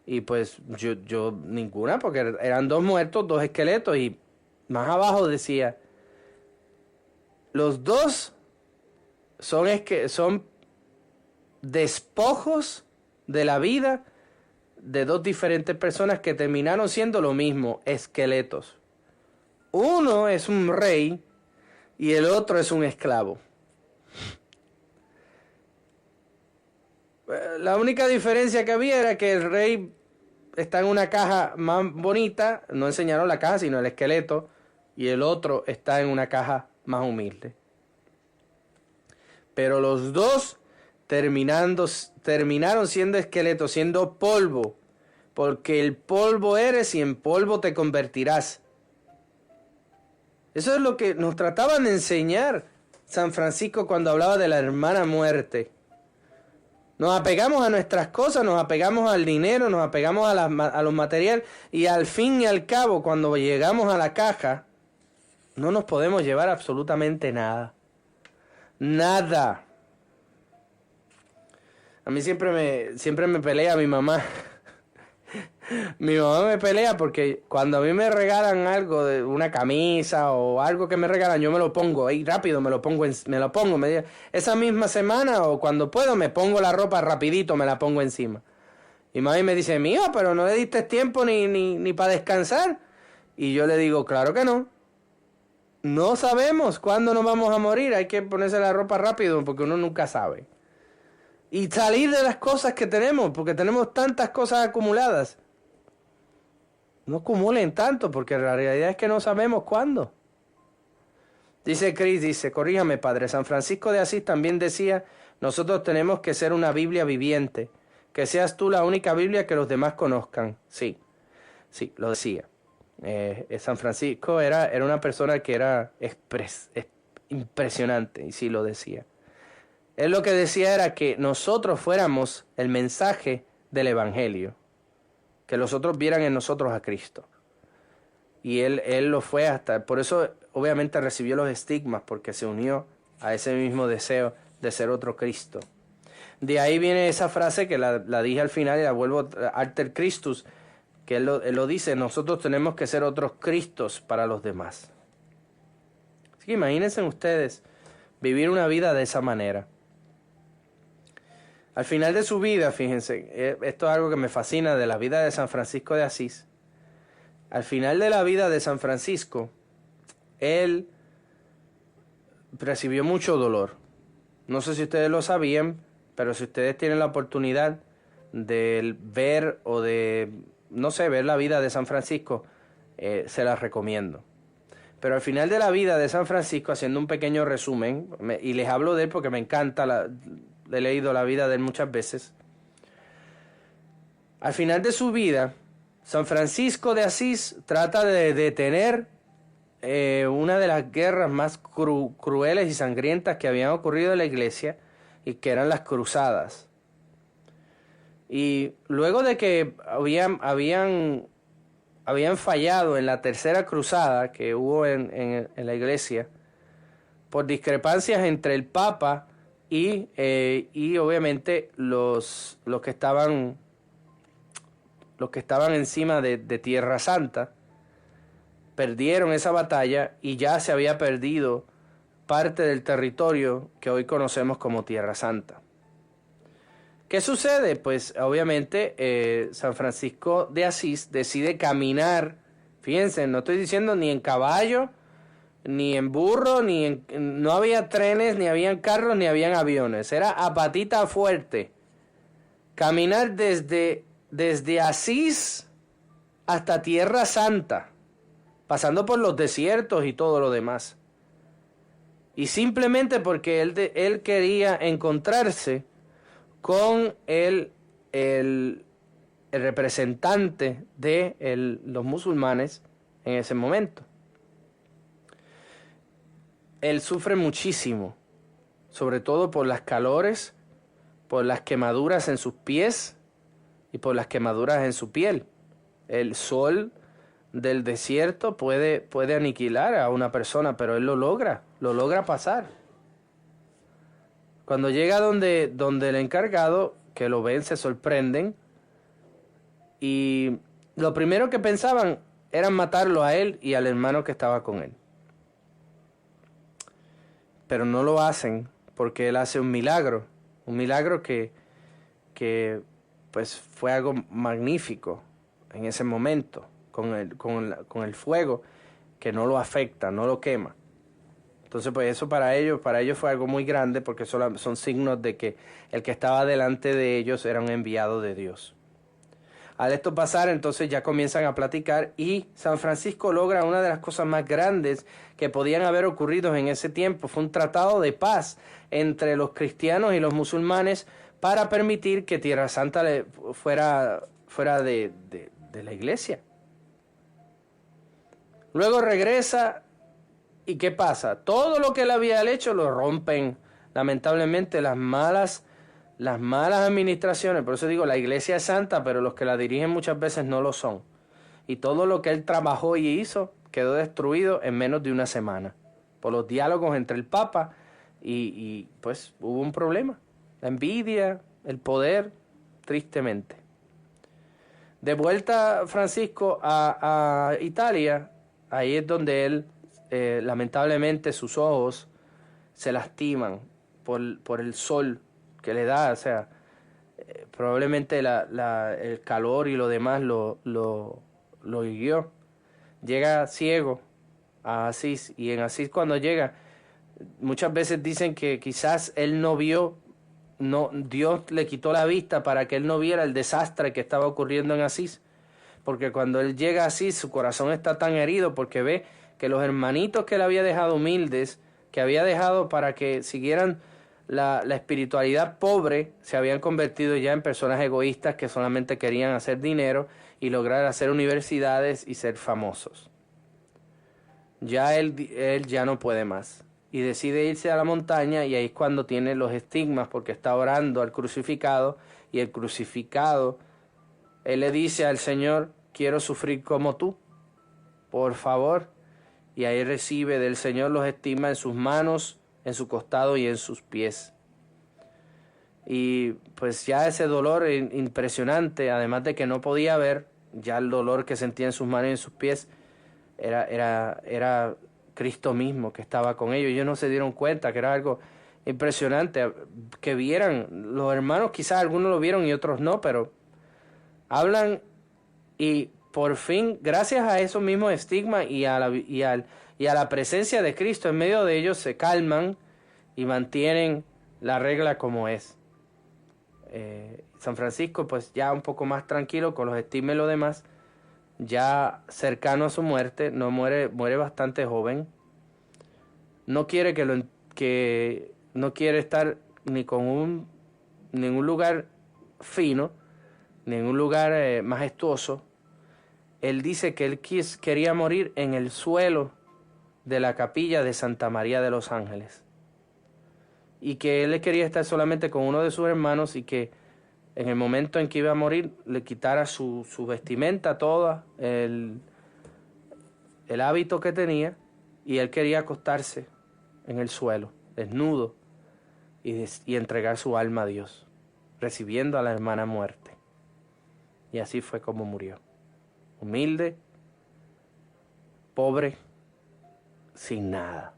Y pues yo ninguna, porque eran dos muertos, dos esqueletos. Y más abajo decía, los dos son despojos de la vida de dos diferentes personas que terminaron siendo lo mismo, esqueletos. Uno es un rey y el otro es un esclavo. La única diferencia que había era que el rey está en una caja más bonita, no enseñaron la caja sino el esqueleto, y el otro está en una caja más humilde. Pero los dos terminaron siendo esqueletos, siendo polvo, porque el polvo eres y en polvo te convertirás. Eso es lo que nos trataban de enseñar San Francisco cuando hablaba de la hermana muerte. Nos apegamos a nuestras cosas, nos apegamos al dinero, nos apegamos a los materiales, y al fin y al cabo, cuando llegamos a la caja, no nos podemos llevar absolutamente nada. Nada. A mí siempre me pelea mi mamá. Mi mamá me pelea porque cuando a mí me regalan algo, de una camisa o algo que me regalan, yo me lo pongo ahí rápido, me lo pongo, esa misma semana o cuando puedo me pongo la ropa rapidito, me la pongo encima. Y mami me dice, mía, pero no le diste tiempo ni para descansar. Y yo le digo, claro que no. No sabemos cuándo nos vamos a morir, hay que ponerse la ropa rápido porque uno nunca sabe. Y salir de las cosas que tenemos, porque tenemos tantas cosas acumuladas. No acumulen tanto, porque la realidad es que no sabemos cuándo. Dice Chris, corríjame padre, San Francisco de Asís también decía, nosotros tenemos que ser una Biblia viviente, que seas tú la única Biblia que los demás conozcan. Sí, lo decía. San Francisco era una persona que era impresionante, y sí lo decía. Él lo que decía era que nosotros fuéramos el mensaje del Evangelio, que los otros vieran en nosotros a Cristo. Y él lo fue hasta, por eso obviamente recibió los estigmas, porque se unió a ese mismo deseo de ser otro Cristo. De ahí viene esa frase que la dije al final y la vuelvo, Alter Christus, que él lo dice, nosotros tenemos que ser otros Cristos para los demás. Así que imagínense ustedes vivir una vida de esa manera. Al final de su vida, fíjense, esto es algo que me fascina de la vida de San Francisco de Asís. Al final de la vida de San Francisco, él recibió mucho dolor. No sé si ustedes lo sabían, pero si ustedes tienen la oportunidad de ver o de, no sé, ver la vida de San Francisco, se las recomiendo. Pero al final de la vida de San Francisco, haciendo un pequeño resumen, y les hablo de él porque me encanta, he leído la vida de él muchas veces. Al final de su vida, San Francisco de Asís trata de detener una de las guerras más crueles y sangrientas que habían ocurrido en la iglesia, y que eran las cruzadas. Y luego de que habían fallado en la tercera cruzada que hubo en la iglesia, por discrepancias entre el Papa y obviamente los que estaban encima de Tierra Santa, perdieron esa batalla y ya se había perdido parte del territorio que hoy conocemos como Tierra Santa. ¿Qué sucede? Pues obviamente San Francisco de Asís decide caminar. Fíjense, no estoy diciendo ni en caballo, ni en burro, no había trenes, ni habían carros, ni habían aviones. Era a patita fuerte. Caminar desde desde Asís hasta Tierra Santa, pasando por los desiertos y todo lo demás. Y simplemente porque él quería encontrarse con el representante de los musulmanes en ese momento. Él sufre muchísimo, sobre todo por las calores, por las quemaduras en sus pies y por las quemaduras en su piel. El sol del desierto puede aniquilar a una persona, pero él lo logra pasar. Cuando llega donde el encargado, que lo ven, se sorprenden, y lo primero que pensaban era matarlo a él y al hermano que estaba con él. Pero no lo hacen porque él hace un milagro que pues fue algo magnífico en ese momento, con el fuego que no lo afecta, no lo quema. Entonces pues eso para ellos fue algo muy grande, porque son signos de que el que estaba delante de ellos era un enviado de Dios. Al esto pasar, entonces ya comienzan a platicar, y San Francisco logra una de las cosas más grandes que podían haber ocurrido en ese tiempo. Fue un tratado de paz entre los cristianos y los musulmanes para permitir que Tierra Santa fuera de la iglesia. Luego regresa, ¿y qué pasa? Todo lo que él había hecho lo rompen, lamentablemente, las malas administraciones. Por eso digo, la iglesia es santa, pero los que la dirigen muchas veces no lo son. Y todo lo que él trabajó y hizo quedó destruido en menos de una semana, por los diálogos entre el Papa y pues hubo un problema. La envidia, el poder, tristemente. De vuelta Francisco a Italia, ahí es donde él, lamentablemente, sus ojos se lastiman por el sol que le da. O sea, probablemente el calor y lo demás lo hirió. Llega ciego a Asís, y en Asís cuando llega, muchas veces dicen que quizás él no vio, Dios le quitó la vista para que él no viera el desastre que estaba ocurriendo en Asís, porque cuando él llega a Asís su corazón está tan herido porque ve que los hermanitos que él había dejado humildes, que había dejado para que siguieran la espiritualidad pobre, se habían convertido ya en personas egoístas que solamente querían hacer dinero y lograr hacer universidades y ser famosos. Ya él ya no puede más y decide irse a la montaña, y ahí es cuando tiene los estigmas, porque está orando al crucificado, y el crucificado, él le dice al Señor: quiero sufrir como tú, por favor. Y ahí recibe del Señor los estigmas en sus manos, en su costado y en sus pies. Y pues ya ese dolor impresionante, además de que no podía ver, ya el dolor que sentía en sus manos y en sus pies era Cristo mismo que estaba con ellos. Ellos no se dieron cuenta que era algo impresionante que vieran. Los hermanos, quizás algunos lo vieron y otros no, pero hablan, y por fin, gracias a esos mismos estigmas y a la presencia de Cristo en medio de ellos, se calman y mantienen la regla como es. San Francisco pues ya un poco más tranquilo con los estigmas y lo demás, ya cercano a su muerte, muere bastante joven. No quiere no quiere estar ni con ningún lugar fino, ningún lugar majestuoso. Él dice que él quería morir en el suelo de la capilla de Santa María de los Ángeles, y que él quería estar solamente con uno de sus hermanos, y que en el momento en que iba a morir le quitara su vestimenta toda, el hábito que tenía, y él quería acostarse en el suelo, desnudo, y entregar su alma a Dios, recibiendo a la hermana muerte. Y así fue como murió. Humilde, pobre, sin nada.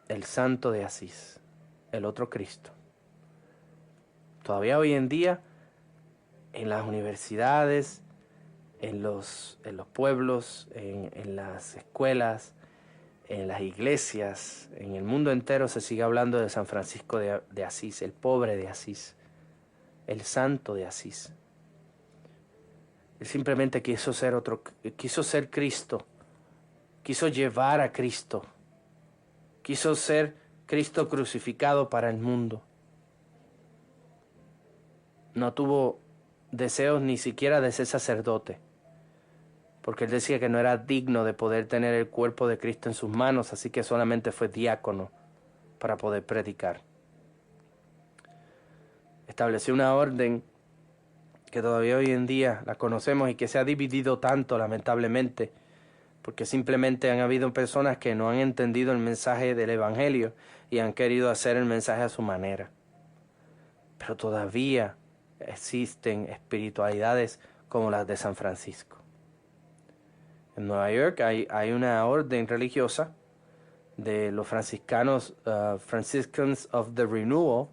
El santo de Asís, el otro Cristo. Todavía hoy en día, en las universidades, en los pueblos, en las escuelas, en las iglesias, en el mundo entero se sigue hablando de San Francisco de Asís, el pobre de Asís, el santo de Asís. Él simplemente quiso ser Cristo, quiso llevar a Cristo, quiso ser Cristo crucificado para el mundo. No tuvo deseos ni siquiera de ser sacerdote, porque él decía que no era digno de poder tener el cuerpo de Cristo en sus manos, así que solamente fue diácono para poder predicar. Estableció una orden que todavía hoy en día la conocemos y que se ha dividido tanto, lamentablemente, porque simplemente han habido personas que no han entendido el mensaje del Evangelio y han querido hacer el mensaje a su manera. Pero todavía existen espiritualidades como las de San Francisco. En Nueva York hay una orden religiosa de los franciscanos, Franciscans of the Renewal,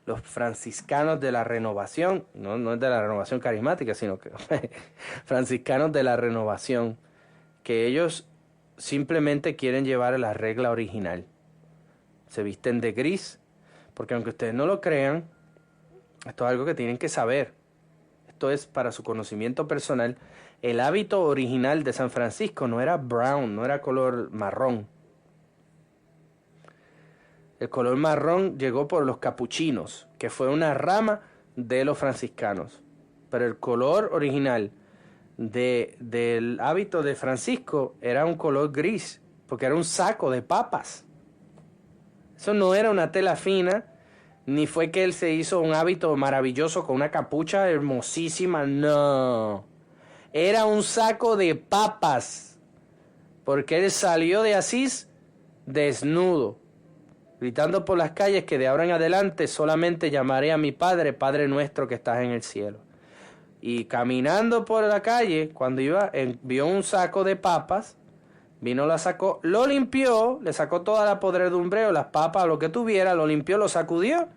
los franciscanos de la renovación, no es de la renovación carismática, sino que franciscanos de la renovación, que ellos simplemente quieren llevar la regla original. Se visten de gris, porque aunque ustedes no lo crean, esto es algo que tienen que saber. Esto es para su conocimiento personal. El hábito original de San Francisco no era brown, no era color marrón. El color marrón llegó por los capuchinos, que fue una rama de los franciscanos. Pero el color original del hábito de Francisco era un color gris, porque era un saco de papas. Eso no era una tela fina, ni fue que él se hizo un hábito maravilloso con una capucha hermosísima, no. Era un saco de papas, porque él salió de Asís desnudo, gritando por las calles que de ahora en adelante solamente llamaré a mi Padre, Padre nuestro que estás en el cielo. Y caminando por la calle, cuando iba, vio un saco de papas, vino, la sacó, lo limpió, le sacó toda la podredumbre o las papas, lo que tuviera, lo limpió, lo sacudió,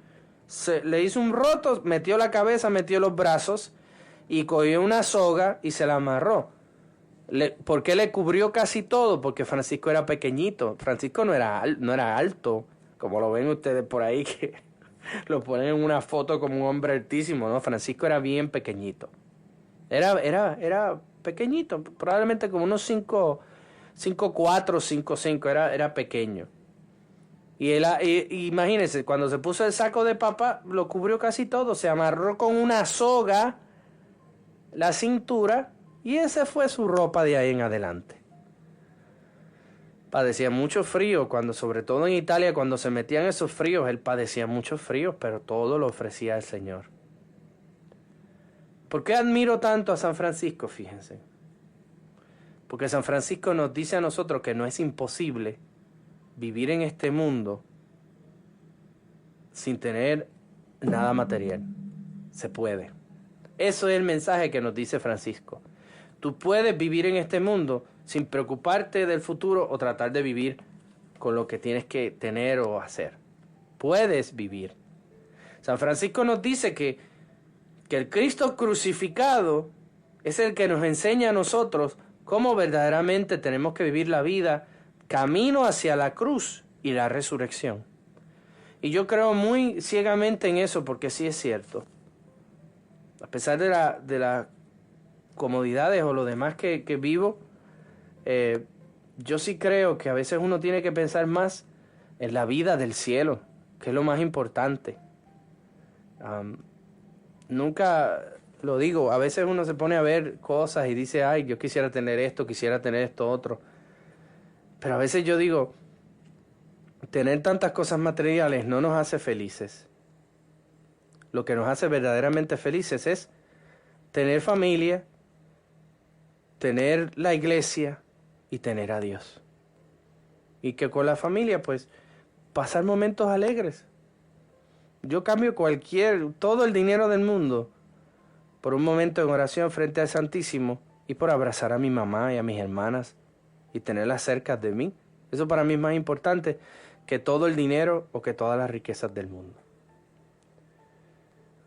le hizo un roto, metió la cabeza, metió los brazos y cogió una soga y se la amarró. ¿Por qué le cubrió casi todo? Porque Francisco era pequeñito. Francisco no era alto, como lo ven ustedes por ahí, que lo ponen en una foto como un hombre altísimo, ¿no? Francisco era bien pequeñito. Era pequeñito, probablemente como unos 5'4", 5'5", era pequeño. Y imagínense, cuando se puso el saco de papa, lo cubrió casi todo, se amarró con una soga la cintura y esa fue su ropa de ahí en adelante. Padecía mucho frío, sobre todo en Italia, cuando se metían esos fríos, él padecía mucho frío, pero todo lo ofrecía al Señor. ¿Por qué admiro tanto a San Francisco? Fíjense. Porque San Francisco nos dice a nosotros que no es imposible vivir en este mundo sin tener nada material. Se puede. Eso es el mensaje que nos dice Francisco. Tú puedes vivir en este mundo sin preocuparte del futuro o tratar de vivir con lo que tienes que tener o hacer. Puedes vivir. San Francisco nos dice que el Cristo crucificado es el que nos enseña a nosotros cómo verdaderamente tenemos que vivir la vida camino hacia la cruz y la resurrección. Y yo creo muy ciegamente en eso porque sí es cierto. A pesar de las comodidades o lo demás que vivo, yo sí creo que a veces uno tiene que pensar más en la vida del cielo, que es lo más importante. Nunca lo digo, a veces uno se pone a ver cosas y dice, ay, yo quisiera tener esto otro. Pero a veces yo digo, tener tantas cosas materiales no nos hace felices. Lo que nos hace verdaderamente felices es tener familia, tener la iglesia y tener a Dios. Y que con la familia, pues, pasar momentos alegres. Yo cambio todo el dinero del mundo por un momento en oración frente al Santísimo y por abrazar a mi mamá y a mis hermanas y tenerlas cerca de mí. Eso para mí es más importante que todo el dinero o que todas las riquezas del mundo.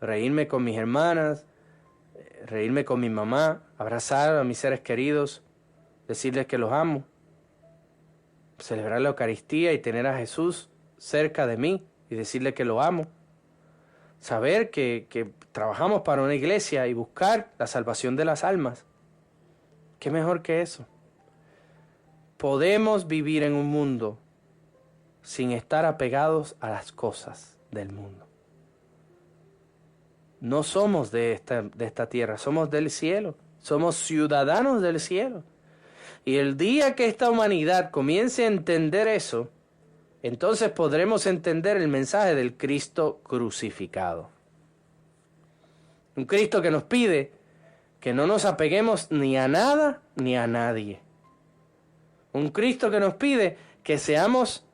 Reírme con mis hermanas, reírme con mi mamá, abrazar a mis seres queridos, decirles que los amo, celebrar la Eucaristía y tener a Jesús cerca de mí y decirle que lo amo. saber que trabajamos para una iglesia y buscar la salvación de las almas. ¿Qué mejor que eso? Podemos vivir en un mundo sin estar apegados a las cosas del mundo. No somos de esta tierra, somos del cielo, somos ciudadanos del cielo. Y el día que esta humanidad comience a entender eso, entonces podremos entender el mensaje del Cristo crucificado. Un Cristo que nos pide que no nos apeguemos ni a nada ni a nadie. Un Cristo que nos pide que seamos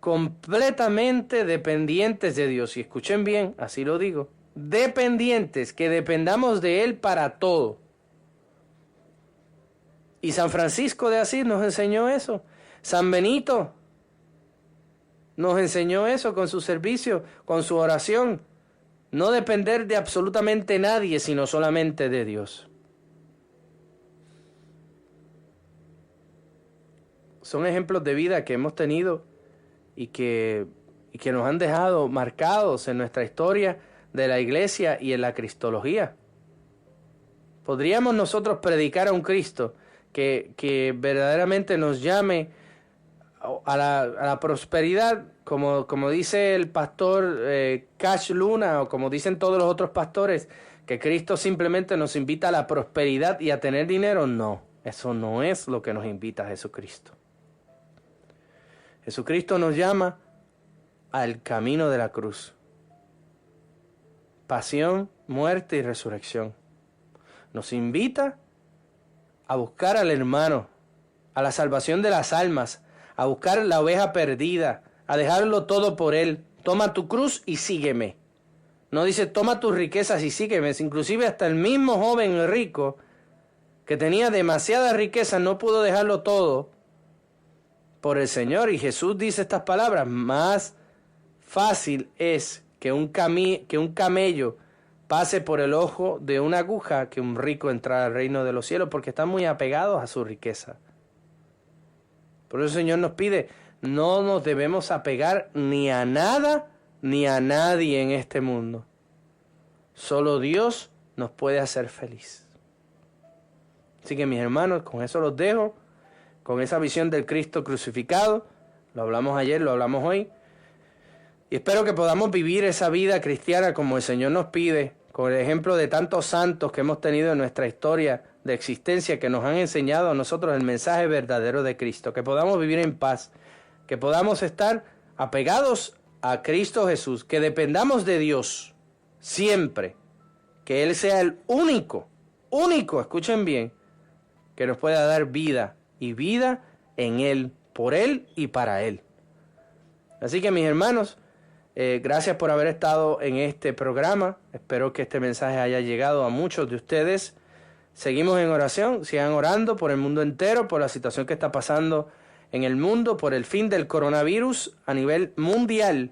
completamente dependientes de Dios. Y escuchen bien, así lo digo. Dependientes, que dependamos de Él para todo. Y San Francisco de Asís nos enseñó eso. San Benito nos enseñó eso con su servicio, con su oración. No depender de absolutamente nadie, sino solamente de Dios. Son ejemplos de vida que hemos tenido y que nos han dejado marcados en nuestra historia de la iglesia y en la cristología. ¿Podríamos nosotros predicar a un Cristo que verdaderamente nos llame a la prosperidad, como dice el pastor Cash Luna, o como dicen todos los otros pastores, que Cristo simplemente nos invita a la prosperidad y a tener dinero? No, eso no es lo que nos invita a Jesucristo. Jesucristo nos llama al camino de la cruz. Pasión, muerte y resurrección. Nos invita a buscar al hermano, a la salvación de las almas, a buscar la oveja perdida, a dejarlo todo por Él. Toma tu cruz y sígueme. No dice toma tus riquezas y sígueme. Inclusive hasta el mismo joven rico que tenía demasiadas riquezas no pudo dejarlo todo por el Señor. Y Jesús dice estas palabras: más fácil es que un camello pase por el ojo de una aguja que un rico entrar al reino de los cielos, porque están muy apegados a su riqueza. Por eso el Señor nos pide, no nos debemos apegar ni a nada ni a nadie en este mundo. Solo Dios nos puede hacer feliz. Así que mis hermanos, con eso los dejo, con esa visión del Cristo crucificado. Lo hablamos ayer, lo hablamos hoy. Y espero que podamos vivir esa vida cristiana como el Señor nos pide, con el ejemplo de tantos santos que hemos tenido en nuestra historia de existencia, que nos han enseñado a nosotros el mensaje verdadero de Cristo. Que podamos vivir en paz, que podamos estar apegados a Cristo Jesús, que dependamos de Dios siempre, que Él sea el único, escuchen bien, que nos pueda dar vida, y vida en Él, por Él y para Él. Así que mis hermanos, gracias por haber estado en este programa. Espero que este mensaje haya llegado a muchos de ustedes. Seguimos en oración, sigan orando por el mundo entero, por la situación que está pasando en el mundo, por el fin del coronavirus a nivel mundial,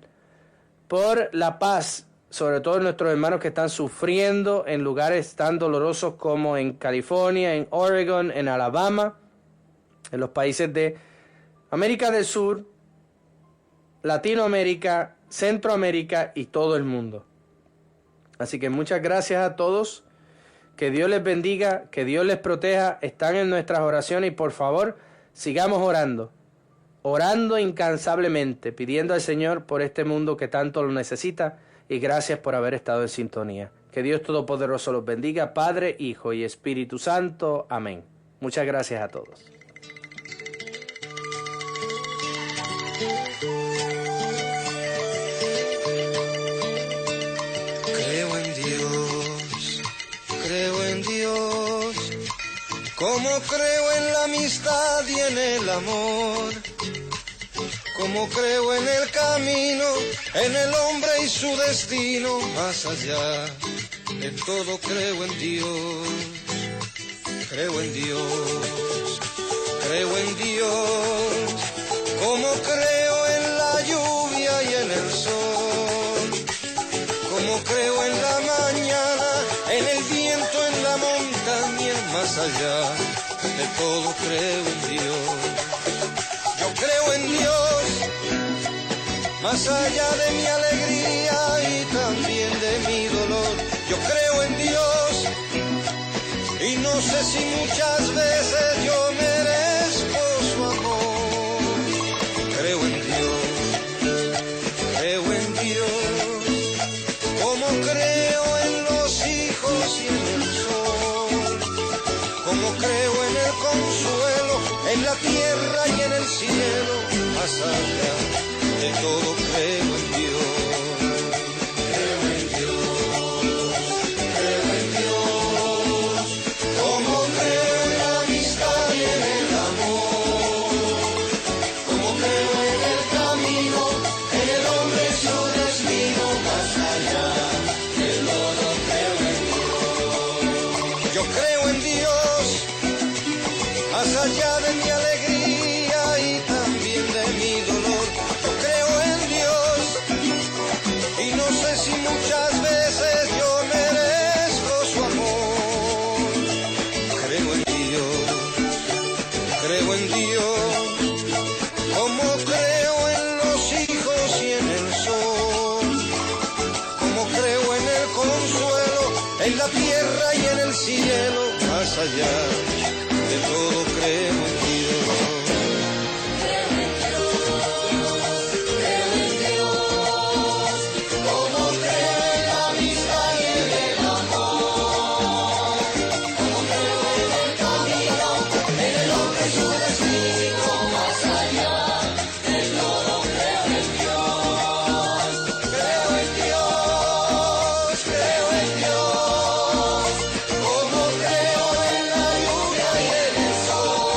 por la paz, sobre todo nuestros hermanos que están sufriendo en lugares tan dolorosos como en California, en Oregon, en Alabama, en los países de América del Sur, Latinoamérica, Centroamérica y todo el mundo. Así que muchas gracias a todos. Que Dios les bendiga, que Dios les proteja. Están en nuestras oraciones y por favor sigamos orando incansablemente, pidiendo al Señor por este mundo que tanto lo necesita, y gracias por haber estado en sintonía. Que Dios Todopoderoso los bendiga, Padre, Hijo y Espíritu Santo. Amén. Muchas gracias a todos. Creo en Dios, como creo en la amistad y en el amor, como creo en el camino, en el hombre y su destino, más allá de todo creo en Dios, creo en Dios, creo en Dios, como creo en la lluvia y en el sol, como creo en la mañana, en el viento, en la montaña, más allá de todo creo en Dios. Yo creo en Dios, más allá de mi alegría y también no sé si muchas veces yo merezco su amor. Creo en Dios, como creo en los hijos y en el sol, como creo en el consuelo, en la tierra y en el cielo, más allá de todo creo en Dios. Más allá de mi alegría y también de mi dolor, yo creo en Dios y no sé si muchas veces yo merezco su amor. Creo en Dios, como creo en los hijos y en el sol, como creo en el consuelo, en la tierra y en el cielo, más allá de todo creo en Dios. Creo en Dios, como creo en la amistad y en el amor, como creo en el camino, en el hombre y su destino, más allá de todo creo en Dios. Creo en Dios, como creo en la lluvia y en el sol,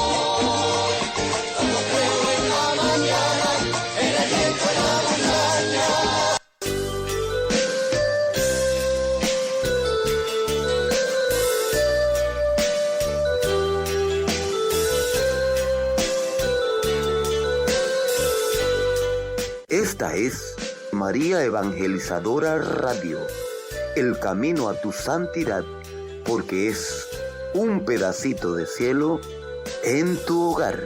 como creo en la mañana, en el viento, en la montaña. Esta es María Evangelizadora Radio, el camino a tu santidad, porque es un pedacito de cielo en tu hogar.